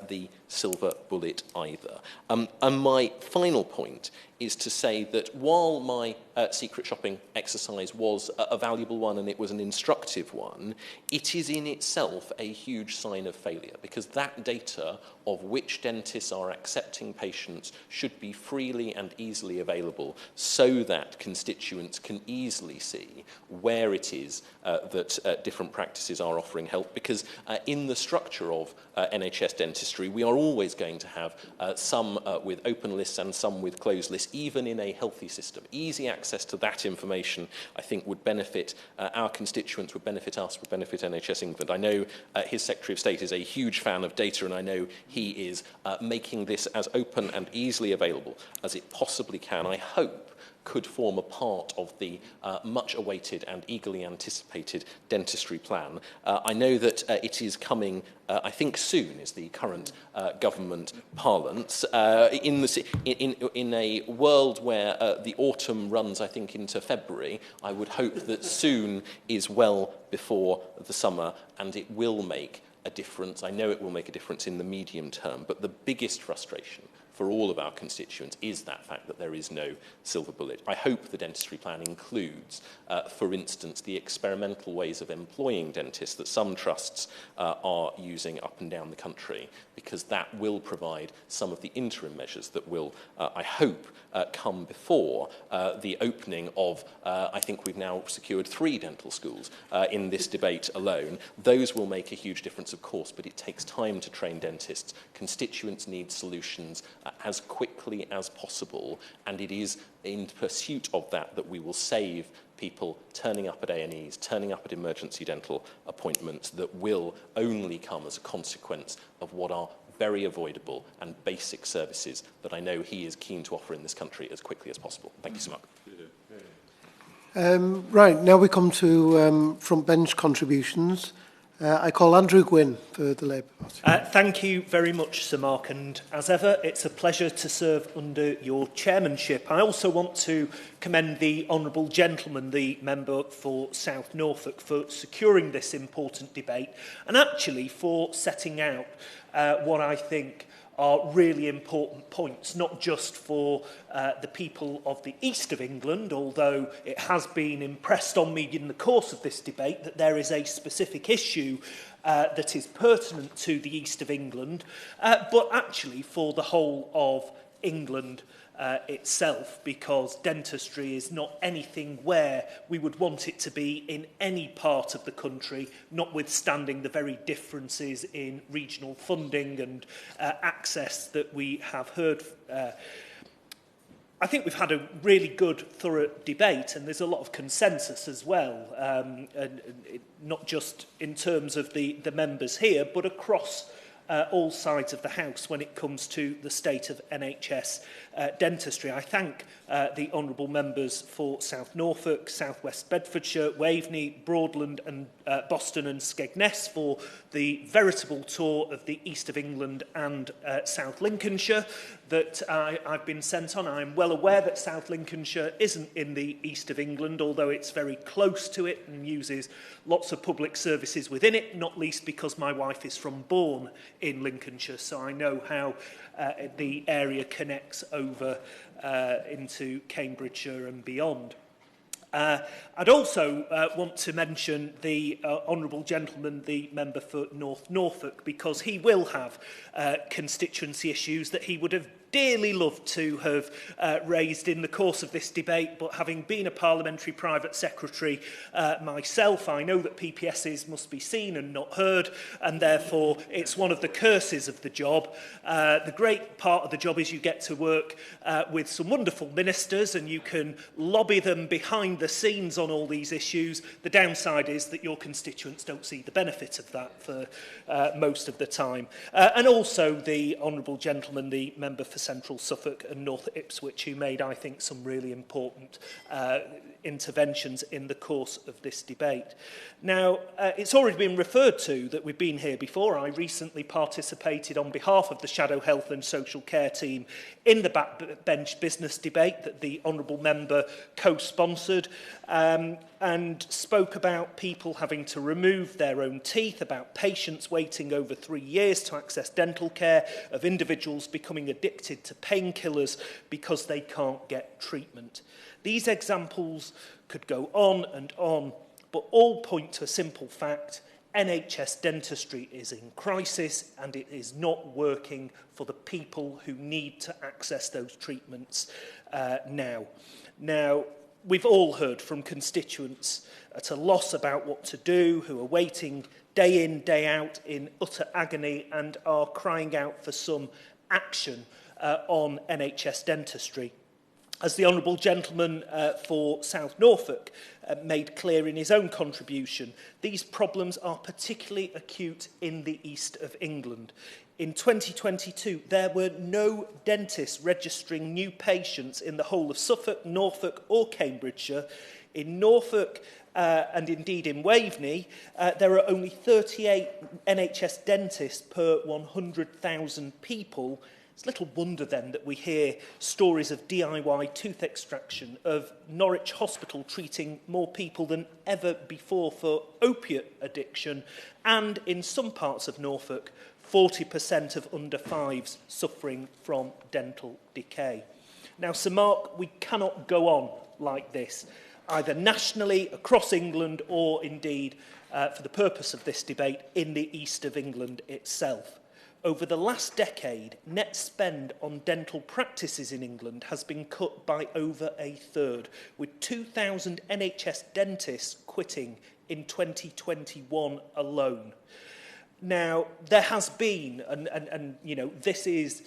the silver bullet either. And my final point is to say that while my secret shopping exercise was a valuable one and it was an instructive one, it is in itself a huge sign of failure, because that data of which dentists are accepting patients should be freely and easily available so that constituents can easily see where it is that different practices are offering help, because in the structure of NHS dentistry, we are always going to have some with open lists and some with closed lists, even in a healthy system. Easy access to that information, I think, would benefit our constituents, would benefit us, would benefit NHS England. I know his Secretary of State is a huge fan of data, and I know he is making this as open and easily available as it possibly can. I hope could form a part of the much awaited and eagerly anticipated dentistry plan. I know that it is coming, I think soon is the current government parlance. In a world where the autumn runs, I think, into February, I would hope that soon is well before the summer, and it will make a difference. I know it will make a difference in the medium term, but the biggest frustration for all of our constituents is that fact that there is no silver bullet. I hope the dentistry plan includes, for instance, the experimental ways of employing dentists that some trusts are using up and down the country, because that will provide some of the interim measures that will, I hope, come before the opening of, I think we've now secured 3 dental schools in this debate alone. Those will make a huge difference, of course, but it takes time to train dentists. Constituents need solutions as quickly as possible, and it is in pursuit of that that we will save people turning up at A&Es, turning up at emergency dental appointments that will only come as a consequence of what are very avoidable and basic services that I know he is keen to offer in this country as quickly as possible. Thank you so much. Right, now we come to front bench contributions. I call Andrew Gwynn for the Labour Party. Thank you very much, Sir Mark, and as ever, it's a pleasure to serve under your chairmanship. I also want to commend the honourable gentleman, the member for South Norfolk, for securing this important debate and actually for setting out what I think are really important points, not just for the people of the east of England, although it has been impressed on me in the course of this debate that there is a specific issue that is pertinent to the east of England, but actually for the whole of England itself, because dentistry is not anything where we would want it to be in any part of the country, notwithstanding the very differences in regional funding and access that we have heard. I think we've had a really good, thorough debate, and there's a lot of consensus as well, not just in terms of the members here, but across all sides of the House when it comes to the state of NHS dentistry. I thank the honourable members for South Norfolk, South West Bedfordshire, Waveney, Broadland and Boston and Skegness for the veritable tour of the east of England and South Lincolnshire that I've been sent on. I'm well aware that South Lincolnshire isn't in the east of England, although it's very close to it and uses lots of public services within it, not least because my wife is from Bourne in Lincolnshire, so I know how the area connects over into Cambridgeshire and beyond. I'd also want to mention the honourable gentleman, the member for North Norfolk, because he will have constituency issues that he would have dearly loved to have raised in the course of this debate, but having been a parliamentary private secretary myself, I know that PPSs must be seen and not heard, and therefore it's one of the curses of the job. The great part of the job is you get to work with some wonderful ministers and you can lobby them behind the scenes on all these issues. The downside is that your constituents don't see the benefit of that for most of the time. And also the honourable gentleman, the member for Central Suffolk and North Ipswich, who made, I think, some really important interventions in the course of this debate. Now, it's already been referred to that we've been here before. I recently participated on behalf of the Shadow Health and Social Care team in the backbench business debate that the honourable member co-sponsored and spoke about people having to remove their own teeth, about patients waiting over 3 years to access dental care, of individuals becoming addicted to painkillers because they can't get treatment. These examples could go on, but all point to a simple fact: NHS dentistry is in crisis and it is not working for the people who need to access those treatments now. Now, we've all heard from constituents at a loss about what to do, who are waiting day in, day out in utter agony and are crying out for some action on NHS dentistry. As the honourable gentleman for South Norfolk made clear in his own contribution, these problems are particularly acute in the east of England. In 2022, there were no dentists registering new patients in the whole of Suffolk, Norfolk or Cambridgeshire. In Norfolk and indeed in Waveney, there are only 38 NHS dentists per 100,000 people. It's little wonder then that we hear stories of DIY tooth extraction, of Norwich Hospital treating more people than ever before for opiate addiction, and in some parts of Norfolk, 40% of under fives suffering from dental decay. Now, Sir Mark, we cannot go on like this, either nationally, across England, or indeed, for the purpose of this debate, in the east of England itself. Over the last decade, net spend on dental practices in England has been cut by over a third, with 2,000 NHS dentists quitting in 2021 alone. Now, there has been, and you know, this is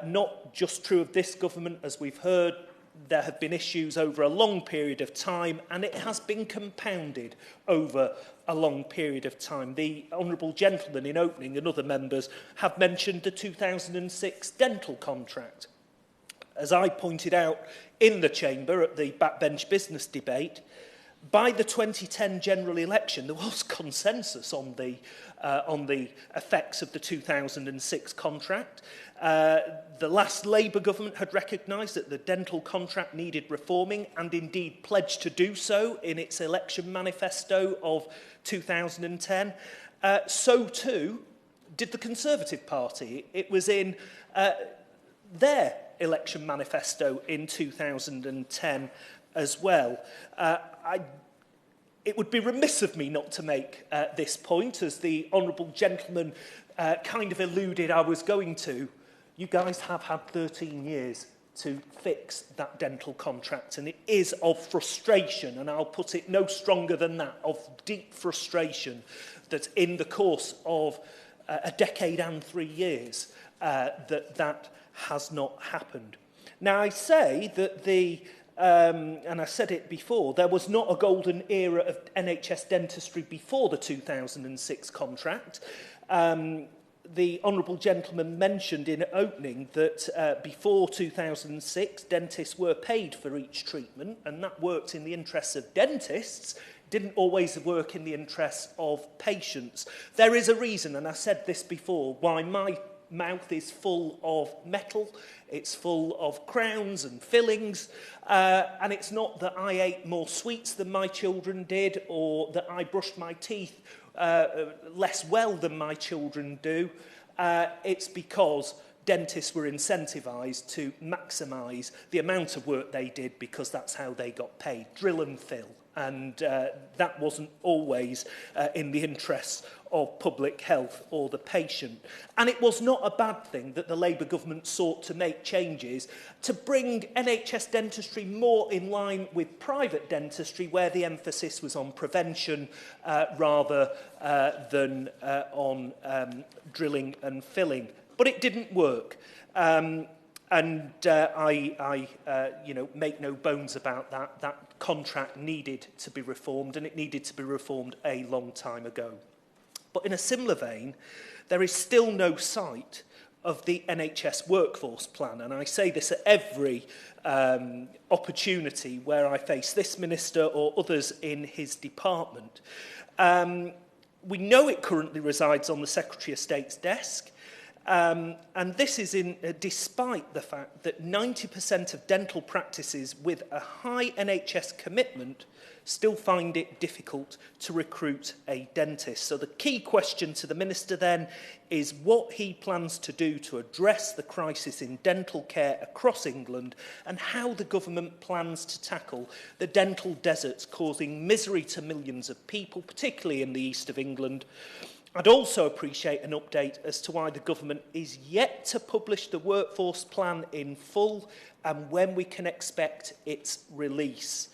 not just true of this government, as we've heard. There have been issues over a long period of time, and it has been compounded over a long period of time. The honourable gentleman in opening and other members have mentioned the 2006 dental contract. As I pointed out in the chamber at the backbench business debate, by the 2010 general election, there was consensus on the effects of the 2006 contract. The last Labour government had recognised that the dental contract needed reforming and indeed pledged to do so in its election manifesto of 2010. So too did the Conservative Party. It was in their election manifesto in 2010 as well. It would be remiss of me not to make this point, as the honourable gentleman kind of alluded I was going to. You guys have had 13 years to fix that dental contract, and it is of frustration, and I'll put it no stronger than that, of deep frustration, that in the course of a decade and 3 years, that has not happened. Now, I say that and I said it before, there was not a golden era of NHS dentistry before the 2006 contract. The honourable gentleman mentioned in opening that before 2006, dentists were paid for each treatment, and that worked in the interests of dentists, didn't always work in the interests of patients. There is a reason, and I said this before, why my mouth is full of metal, it's full of crowns and fillings, and it's not that I ate more sweets than my children did, or that I brushed my teeth less well than my children do. It's because dentists were incentivised to maximise the amount of work they did, because that's how they got paid, drill and fill. And that wasn't always in the interests of public health or the patient. And it was not a bad thing that the Labour government sought to make changes to bring NHS dentistry more in line with private dentistry, where the emphasis was on prevention rather than on drilling and filling. But it didn't work. I make no bones about that. That contract needed to be reformed, and it needed to be reformed a long time ago. But in a similar vein, there is still no sight of the NHS workforce plan, and I say this at every opportunity where I face this minister or others in his department. We know it currently resides on the Secretary of State's desk. And this is despite the fact that 90% of dental practices with a high NHS commitment still find it difficult to recruit a dentist. So the key question to the Minister then is what he plans to do to address the crisis in dental care across England, and how the government plans to tackle the dental deserts causing misery to millions of people, particularly in the east of England. I'd also appreciate an update as to why the government is yet to publish the workforce plan in full, and when we can expect its release.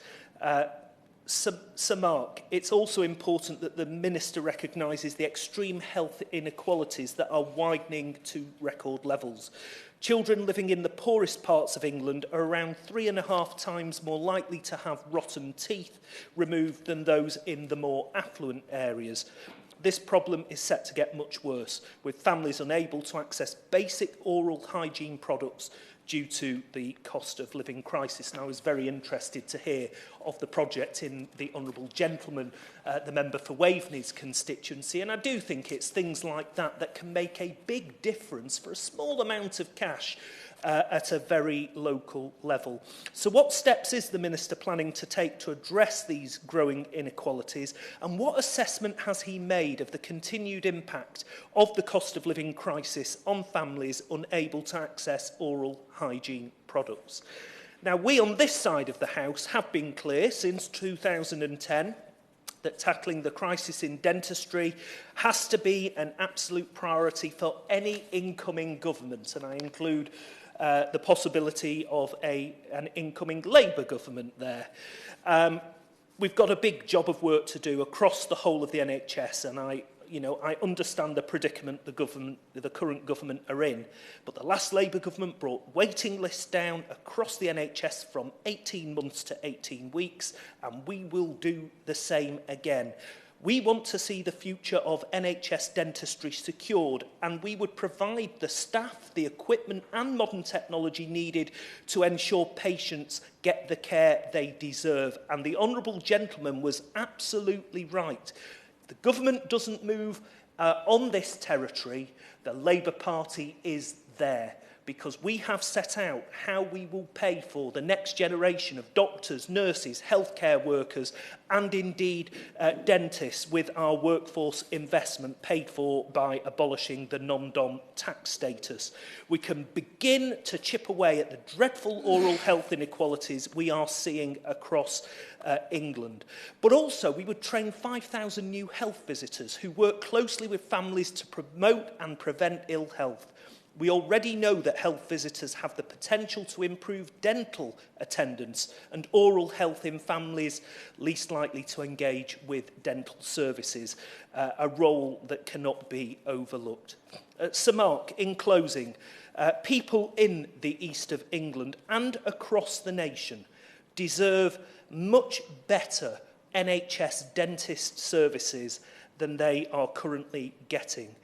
Sir Mark, it's also important that the Minister recognises the extreme health inequalities that are widening to record levels. Children living in the poorest parts of England are around 3.5 times more likely to have rotten teeth removed than those in the more affluent areas. This problem is set to get much worse, with families unable to access basic oral hygiene products due to the cost of living crisis. And I was very interested to hear of the project in the honourable gentleman, the member for Waveney's constituency. And I do think it's things like that that can make a big difference for a small amount of cash at a very local level. So what steps is the Minister planning to take to address these growing inequalities, and what assessment has he made of the continued impact of the cost of living crisis on families unable to access oral hygiene products? Now, we on this side of the House have been clear since 2010 that tackling the crisis in dentistry has to be an absolute priority for any incoming government, and I include the possibility of an incoming Labour government there. We've got a big job of work to do across the whole of the NHS, and I understand the predicament the current government are in, but the last Labour government brought waiting lists down across the NHS from 18 months to 18 weeks, and we will do the same again. We want to see the future of NHS dentistry secured, and we would provide the staff, the equipment and modern technology needed to ensure patients get the care they deserve. And the honourable gentleman was absolutely right. If the government doesn't move on this territory, the Labour Party is there, because we have set out how we will pay for the next generation of doctors, nurses, healthcare workers, and indeed dentists with our workforce investment paid for by abolishing the non-dom tax status. We can begin to chip away at the dreadful oral health inequalities we are seeing across England. But also, we would train 5,000 new health visitors who work closely with families to promote and prevent ill health. We already know that health visitors have the potential to improve dental attendance and oral health in families least likely to engage with dental services, a role that cannot be overlooked. Sir Mark, in closing, people in the east of England and across the nation deserve much better NHS dentist services than they are currently getting.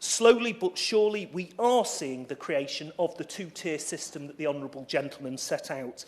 Slowly but surely, we are seeing the creation of the two-tier system that the Honourable Gentleman set out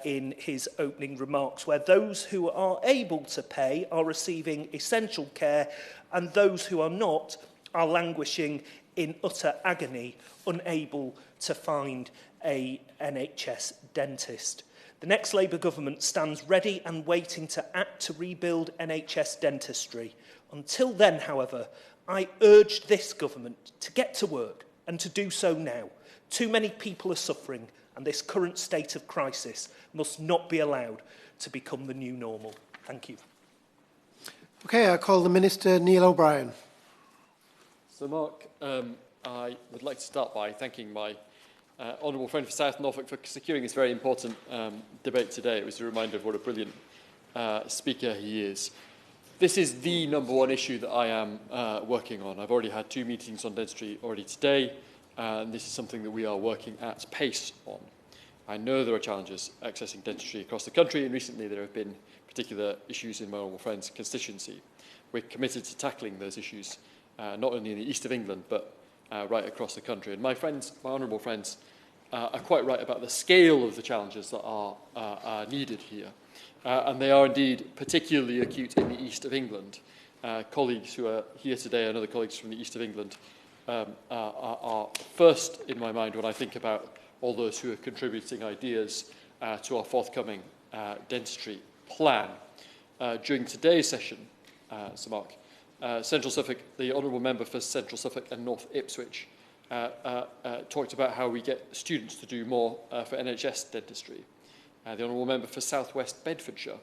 in his opening remarks, where those who are able to pay are receiving essential care and those who are not are languishing in utter agony, unable to find a NHS dentist. The next Labour government stands ready and waiting to act to rebuild NHS dentistry. Until then, however, I urge this government to get to work and to do so now. Too many people are suffering, and this current state of crisis must not be allowed to become the new normal. Thank you. Okay, I call the Minister, Neil O'Brien. So, Mark, I would like to start by thanking my honourable friend for South Norfolk for securing this very important debate today. It was a reminder of what a brilliant speaker he is. This is the number one issue that I am working on. I've already had 2 meetings on dentistry already today, and this is something that we are working at pace on. I know there are challenges accessing dentistry across the country, and recently there have been particular issues in my honourable friend's constituency. We're committed to tackling those issues, not only in the east of England, but right across the country. And my honourable friends, are quite right about the scale of the challenges that are needed here. And they are indeed particularly acute in the east of England. Colleagues who are here today and other colleagues from the east of England are first in my mind when I think about all those who are contributing ideas to our forthcoming dentistry plan. During today's session, Sir Mark, Central Suffolk, the Honourable Member for Central Suffolk and North Ipswich talked about how we get students to do more for NHS dentistry. The Honourable Member for South West Bedfordshire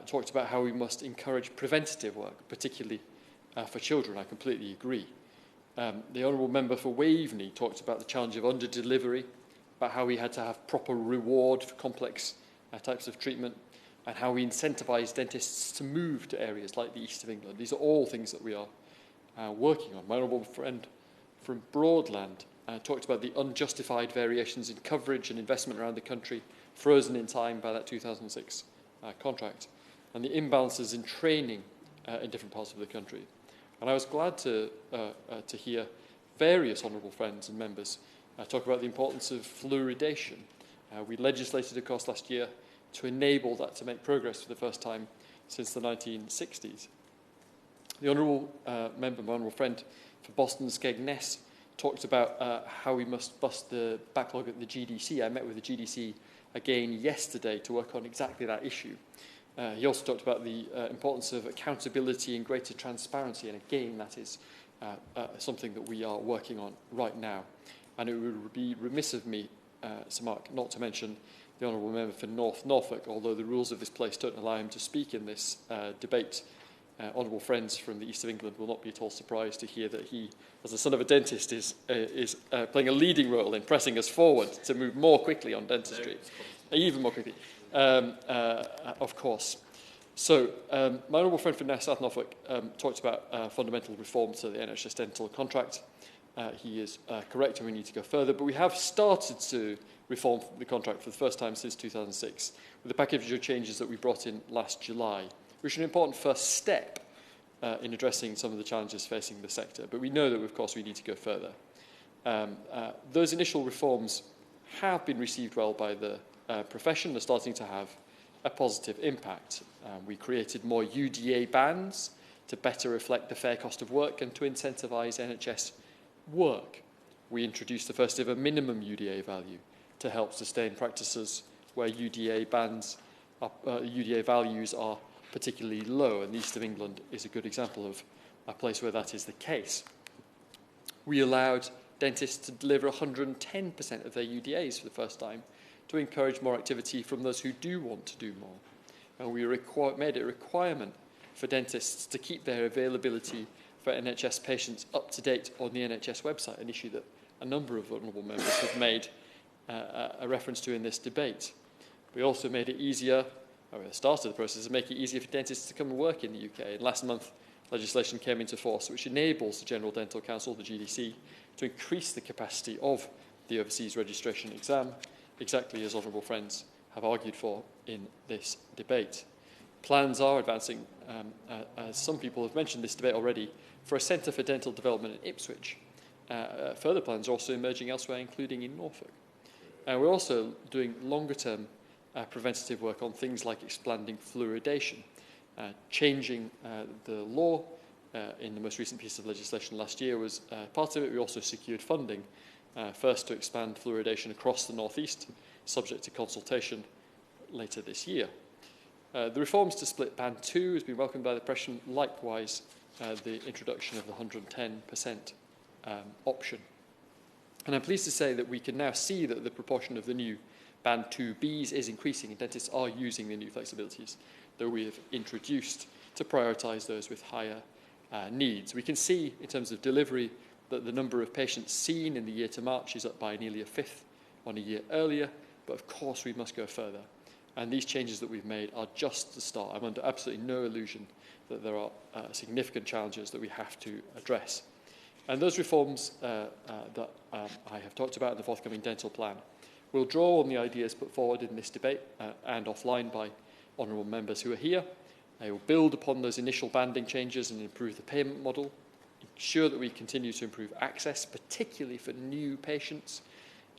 talked about how we must encourage preventative work, particularly for children. I completely agree. The Honourable Member for Waveney talked about the challenge of under-delivery, about how we had to have proper reward for complex types of treatment, and how we incentivise dentists to move to areas like the east of England. These are all things that we are working on. My honourable friend from Broadland talked about the unjustified variations in coverage and investment around the country, frozen in time by that 2006 contract, and the imbalances in training in different parts of the country. And I was glad to hear various honourable friends and members talk about the importance of fluoridation. We legislated, of course, last year to enable that to make progress for the first time since the 1960s. The honourable member, my honourable friend for Boston Skegness, talked about how we must bust the backlog at the GDC. I met with the GDC again yesterday to work on exactly that issue. He also talked about the importance of accountability and greater transparency, and again, that is something that we are working on right now. And it would be remiss of me, Sir Mark, not to mention the Honourable Member for North Norfolk, although the rules of this place don't allow him to speak in this debate. Honourable friends from the east of England will not be at all surprised to hear that he, as the son of a dentist, is playing a leading role in pressing us forward to move more quickly on dentistry, even more quickly, of course. So, my honourable friend from South Norfolk talked about fundamental reform to the NHS dental contract. He is correct, and we need to go further, but we have started to reform the contract for the first time since 2006 with the package of changes that we brought in last July, which is an important first step in addressing some of the challenges facing the sector. But we know that, of course, we need to go further. Those initial reforms have been received well by the profession. They're starting to have a positive impact. We created more UDA bands to better reflect the fair cost of work and to incentivise NHS work. we introduced the first ever minimum UDA value to help sustain practices where UDA values are particularly low, and the East of England is a good example of a place where that is the case. We allowed dentists to deliver 110% of their UDAs for the first time to encourage more activity from those who do want to do more. And we made it a requirement for dentists to keep their availability for NHS patients up to date on the NHS website, an issue that a number of honourable members have made a reference to in this debate. We also made it easier, or started the process of making it easier for dentists to come and work in the UK. And last month, legislation came into force which enables the General Dental Council, the GDC, to increase the capacity of the overseas registration exam, exactly as honourable friends have argued for in this debate. Plans are advancing, as some people have mentioned this debate already, for a Centre for Dental Development in Ipswich. Further plans are also emerging elsewhere, including in Norfolk. We're also doing longer-term preventative work on things like expanding fluoridation, changing the law in the most recent piece of legislation last year was part of it. We also secured funding, first to expand fluoridation across the North East, subject to consultation later this year. The reforms to split Band 2 has been welcomed by the profession, likewise the introduction of the 110% option. And I'm pleased to say that we can now see that the proportion of the new Band 2Bs is increasing, and dentists are using the new flexibilities that we have introduced to prioritise those with higher needs. We can see, in terms of delivery, that the number of patients seen in the year to March is up by nearly a fifth on a year earlier, but of course we must go further. And these changes that we've made are just the start. I'm under absolutely no illusion that there are significant challenges that we have to address. And those reforms that I have talked about in the forthcoming dental plan will draw on the ideas put forward in this debate and offline by honourable members who are here. They will build upon those initial banding changes and improve the payment model, ensure that we continue to improve access, particularly for new patients.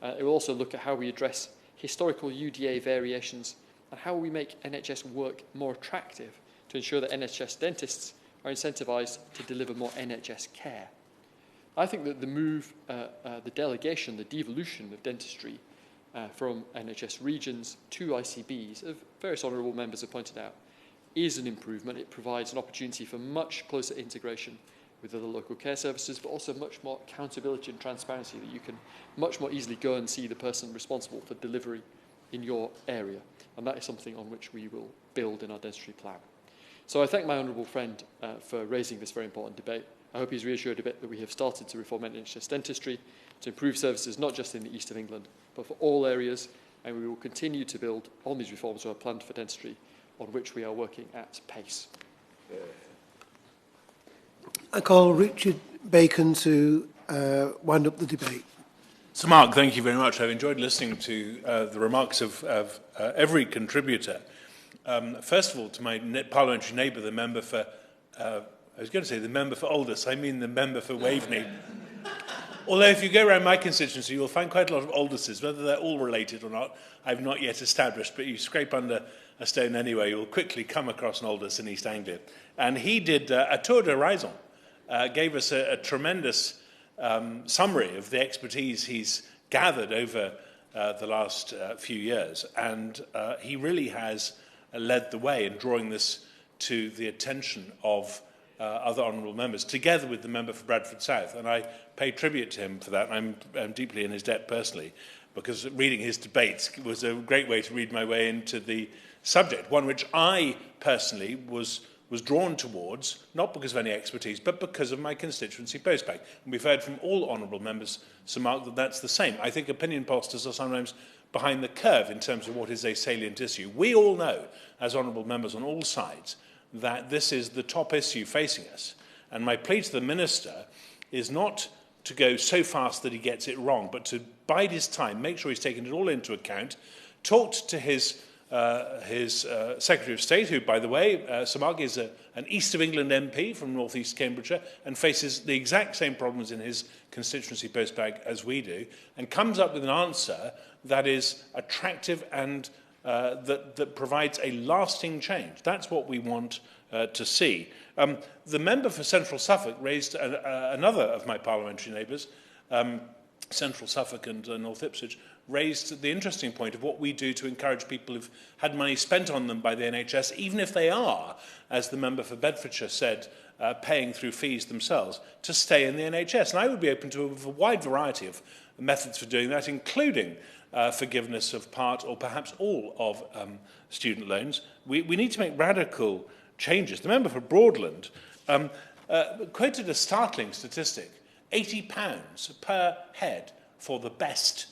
It will also look at how we address historical UDA variations and how we make NHS work more attractive to ensure that NHS dentists are incentivised to deliver more NHS care. I think that the move, the delegation, the devolution of dentistry from NHS regions to ICBs, as various honourable members have pointed out, is an improvement. It provides an opportunity for much closer integration with other local care services, but also much more accountability and transparency, that you can much more easily go and see the person responsible for delivery in your area. And that is something on which we will build in our dentistry plan. So I thank my honourable friend for raising this very important debate. I hope he's reassured a bit that we have started to reform NHS dentistry to improve services not just in the East of England, but for all areas, and we will continue to build on these reforms that are planned for dentistry, on which we are working at pace. I call Richard Bacon to wind up the debate. So, Mark, thank you very much. I've enjoyed listening to the remarks of every contributor. First of all, to my parliamentary neighbour, the member for, I was going to say the member for Aldous, I mean the member for Waveney. Although if you go around my constituency, you'll find quite a lot of Alduses, whether they're all related or not, I've not yet established, but you scrape under a stone anyway, you'll quickly come across an Aldous in East Anglia. And he did a tour d'horizon, gave us a tremendous summary of the expertise he's gathered over the last few years. And he really has led the way in drawing this to the attention of other honourable members, together with the member for Bradford South. And I pay tribute to him for that. I'm deeply in his debt personally, because reading his debates was a great way to read my way into the subject, one which I personally was drawn towards, not because of any expertise, but because of my constituency postback. And we've heard from all honourable members, Sir Mark, that that's the same. I think opinion pollsters are sometimes behind the curve in terms of what is a salient issue. We all know, as honourable members on all sides, that this is the top issue facing us. And my plea to the Minister is not to go so fast that he gets it wrong, but to bide his time, make sure he's taken it all into account, talked to his Secretary of State, who, by the way, Sir Mark is an East of England MP from North East Cambridgeshire and faces the exact same problems in his constituency postbag as we do, and comes up with an answer that is attractive and that provides a lasting change. That's what we want to see. The member for Central Suffolk raised another of my parliamentary neighbours, Central Suffolk and North Ipswich, raised the interesting point of what we do to encourage people who've had money spent on them by the NHS, even if they are, as the member for Bedfordshire said, paying through fees themselves, to stay in the NHS. And I would be open to a wide variety of methods for doing that, including forgiveness of part or perhaps all of student loans. We need to make radical changes. The member for Broadland quoted a startling statistic: £80 per head for the best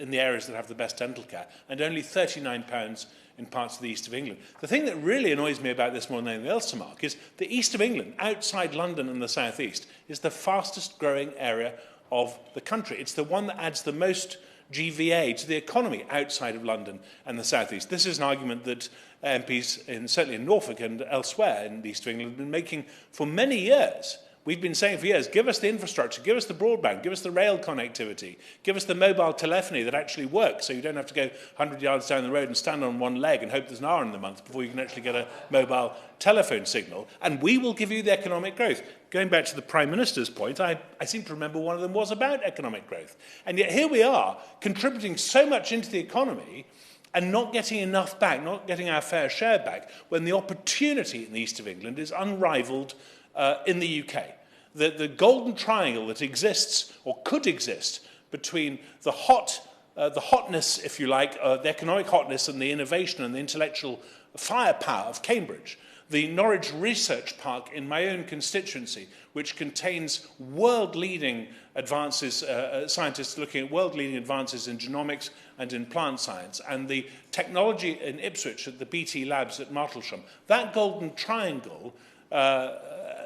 in the areas that have the best dental care, and only £39 in parts of the east of England. The thing that really annoys me about this more than anything else, Mark, is the east of England, outside London and the southeast, is the fastest growing area of the country. It's the one that adds the most GVA to the economy outside of London and the southeast. This is an argument that MPs, certainly in Norfolk and elsewhere in the east of England, have been making for many years. We've been saying for years, give us the infrastructure, give us the broadband, give us the rail connectivity, give us the mobile telephony that actually works, so you don't have to go 100 yards down the road and stand on one leg and hope there's an hour in the month before you can actually get a mobile telephone signal. And we will give you the economic growth. Going back to the Prime Minister's point, I seem to remember one of them was about economic growth. And yet here we are, contributing so much into the economy and not getting enough back, not getting our fair share back, when the opportunity in the east of England is unrivaled in the UK. The golden triangle that exists, or could exist, between the hotness, if you like, the economic hotness and the innovation and the intellectual firepower of Cambridge, the Norwich Research Park in my own constituency, which contains world-leading advances, scientists looking at world-leading advances in genomics and in plant science, and the technology in Ipswich at the BT Labs at Martlesham. That golden triangle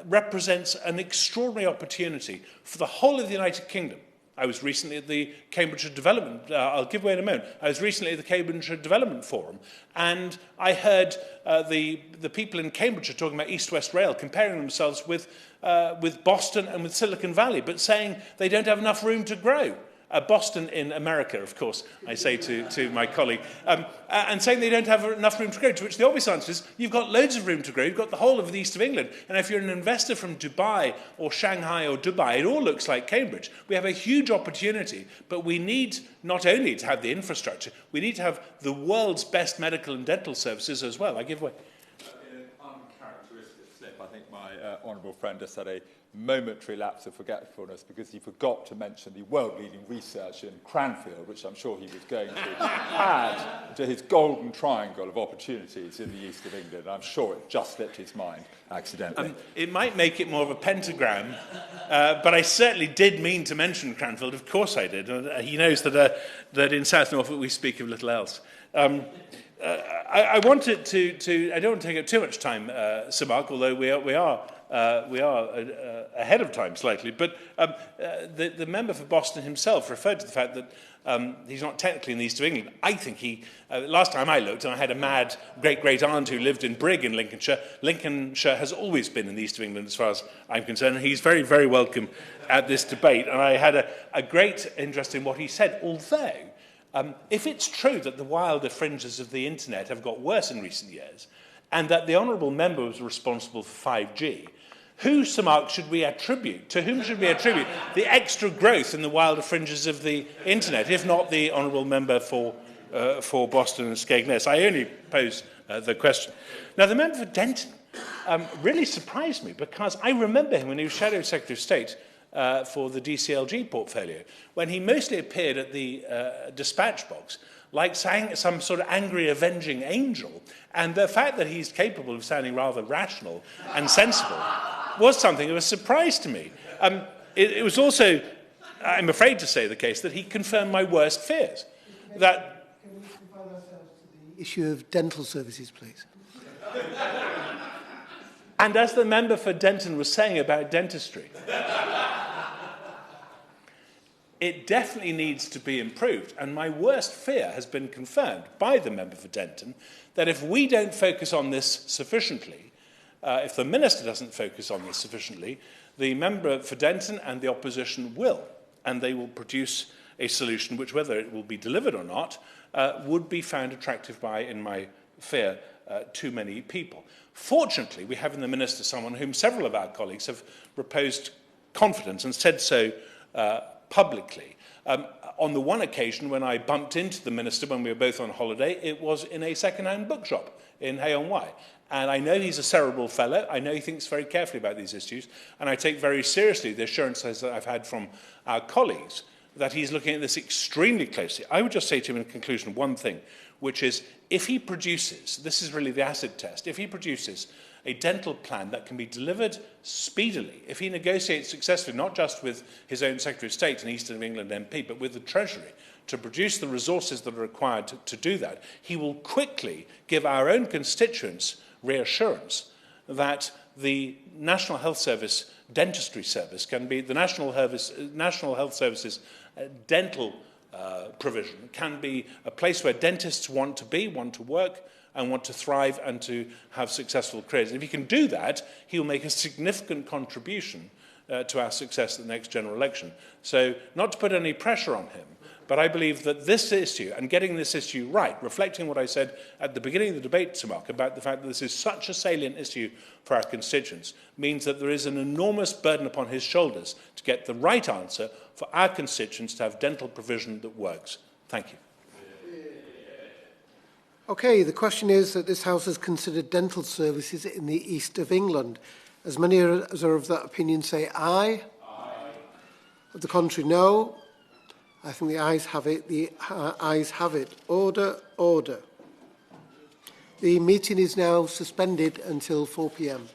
represents an extraordinary opportunity for the whole of the United Kingdom. I was recently at the Cambridgeshire Development, I'll give way in a moment, I was recently at the Cambridgeshire Development Forum, and I heard the people in Cambridgeshire talking about East-West Rail, comparing themselves with Boston and with Silicon Valley, but saying they don't have enough room to grow. Boston in America, of course, I say to my colleague, and saying they don't have enough room to grow, to which the obvious answer is, you've got loads of room to grow, you've got the whole of the east of England, and if you're an investor from Dubai or Shanghai or Dubai, it all looks like Cambridge. We have a huge opportunity, but we need not only to have the infrastructure, we need to have the world's best medical and dental services as well. I give way. In an uncharacteristic slip, I think my honourable friend has had a momentary lapse of forgetfulness because he forgot to mention the world-leading research in Cranfield, which I'm sure he was going to add to his golden triangle of opportunities in the east of England. I'm sure it just slipped his mind accidentally. It might make it more of a pentagram, but I certainly did mean to mention Cranfield. Of course I did. He knows that in South Norfolk we speak of little else. I wanted to I don't want to take up too much time, Sir Mark, although we are ahead of time slightly, but the member for Boston himself referred to the fact that he's not technically in the east of England. I think he, last time I looked, and I had a mad great-great-aunt who lived in Brigg in Lincolnshire. Lincolnshire has always been in the east of England as far as I'm concerned, and he's very, very welcome at this debate. And I had a great interest in what he said, although if it's true that the wilder fringes of the internet have got worse in recent years, and that the honourable member was responsible for 5G, who, Sir Mark, should we attribute? To whom should we attribute the extra growth in the wilder fringes of the internet, if not the honourable member for Boston and Skegness? I only pose the question. Now, the member for Denton really surprised me, because I remember him when he was Shadow Secretary of State for the DCLG portfolio, when he mostly appeared at the dispatch box like some sort of angry, avenging angel. And the fact that he's capable of sounding rather rational and sensible was something of a surprise to me. It was also, I'm afraid to say, the case that he confirmed my worst fears. That Can we confine ourselves to the issue of dental services, please? And as the member for Denton was saying about dentistry, it definitely needs to be improved. And my worst fear has been confirmed by the member for Denton, that if we don't focus on this sufficiently, if the Minister doesn't focus on this sufficiently, the member for Denton and the opposition will, and they will produce a solution which, whether it will be delivered or not, would be found attractive by, in my fear, too many people. Fortunately, we have in the Minister someone whom several of our colleagues have reposed confidence and said so publicly. On the one occasion when I bumped into the Minister when we were both on holiday, it was in a second-hand bookshop in Hay-on-Wye. And I know he's a cerebral fellow. I know he thinks very carefully about these issues. And I take very seriously the assurances that I've had from our colleagues that he's looking at this extremely closely. I would just say to him in conclusion one thing, which is if he produces, this is really the acid test, if he produces a dental plan that can be delivered speedily, if he negotiates successfully, not just with his own Secretary of State and East of England MP, but with the Treasury, to produce the resources that are required to do that, he will quickly give our own constituents reassurance that the National Health Service dentistry service can be, the National Health Service's dental provision can be a place where dentists want to be, want to work, and want to thrive and to have successful careers. If he can do that, he will make a significant contribution to our success at the next general election. So, not to put any pressure on him, but I believe that this issue, and getting this issue right, reflecting what I said at the beginning of the debate, Sir Mark, about the fact that this is such a salient issue for our constituents, means that there is an enormous burden upon his shoulders to get the right answer for our constituents to have dental provision that works. Thank you. Okay, the question is that this House has considered dental services in the east of England. As many as are of that opinion say aye. Aye. Of the contrary, no. I think the ayes have it. The ayes have it. Order, order. The meeting is now suspended until 4 p.m.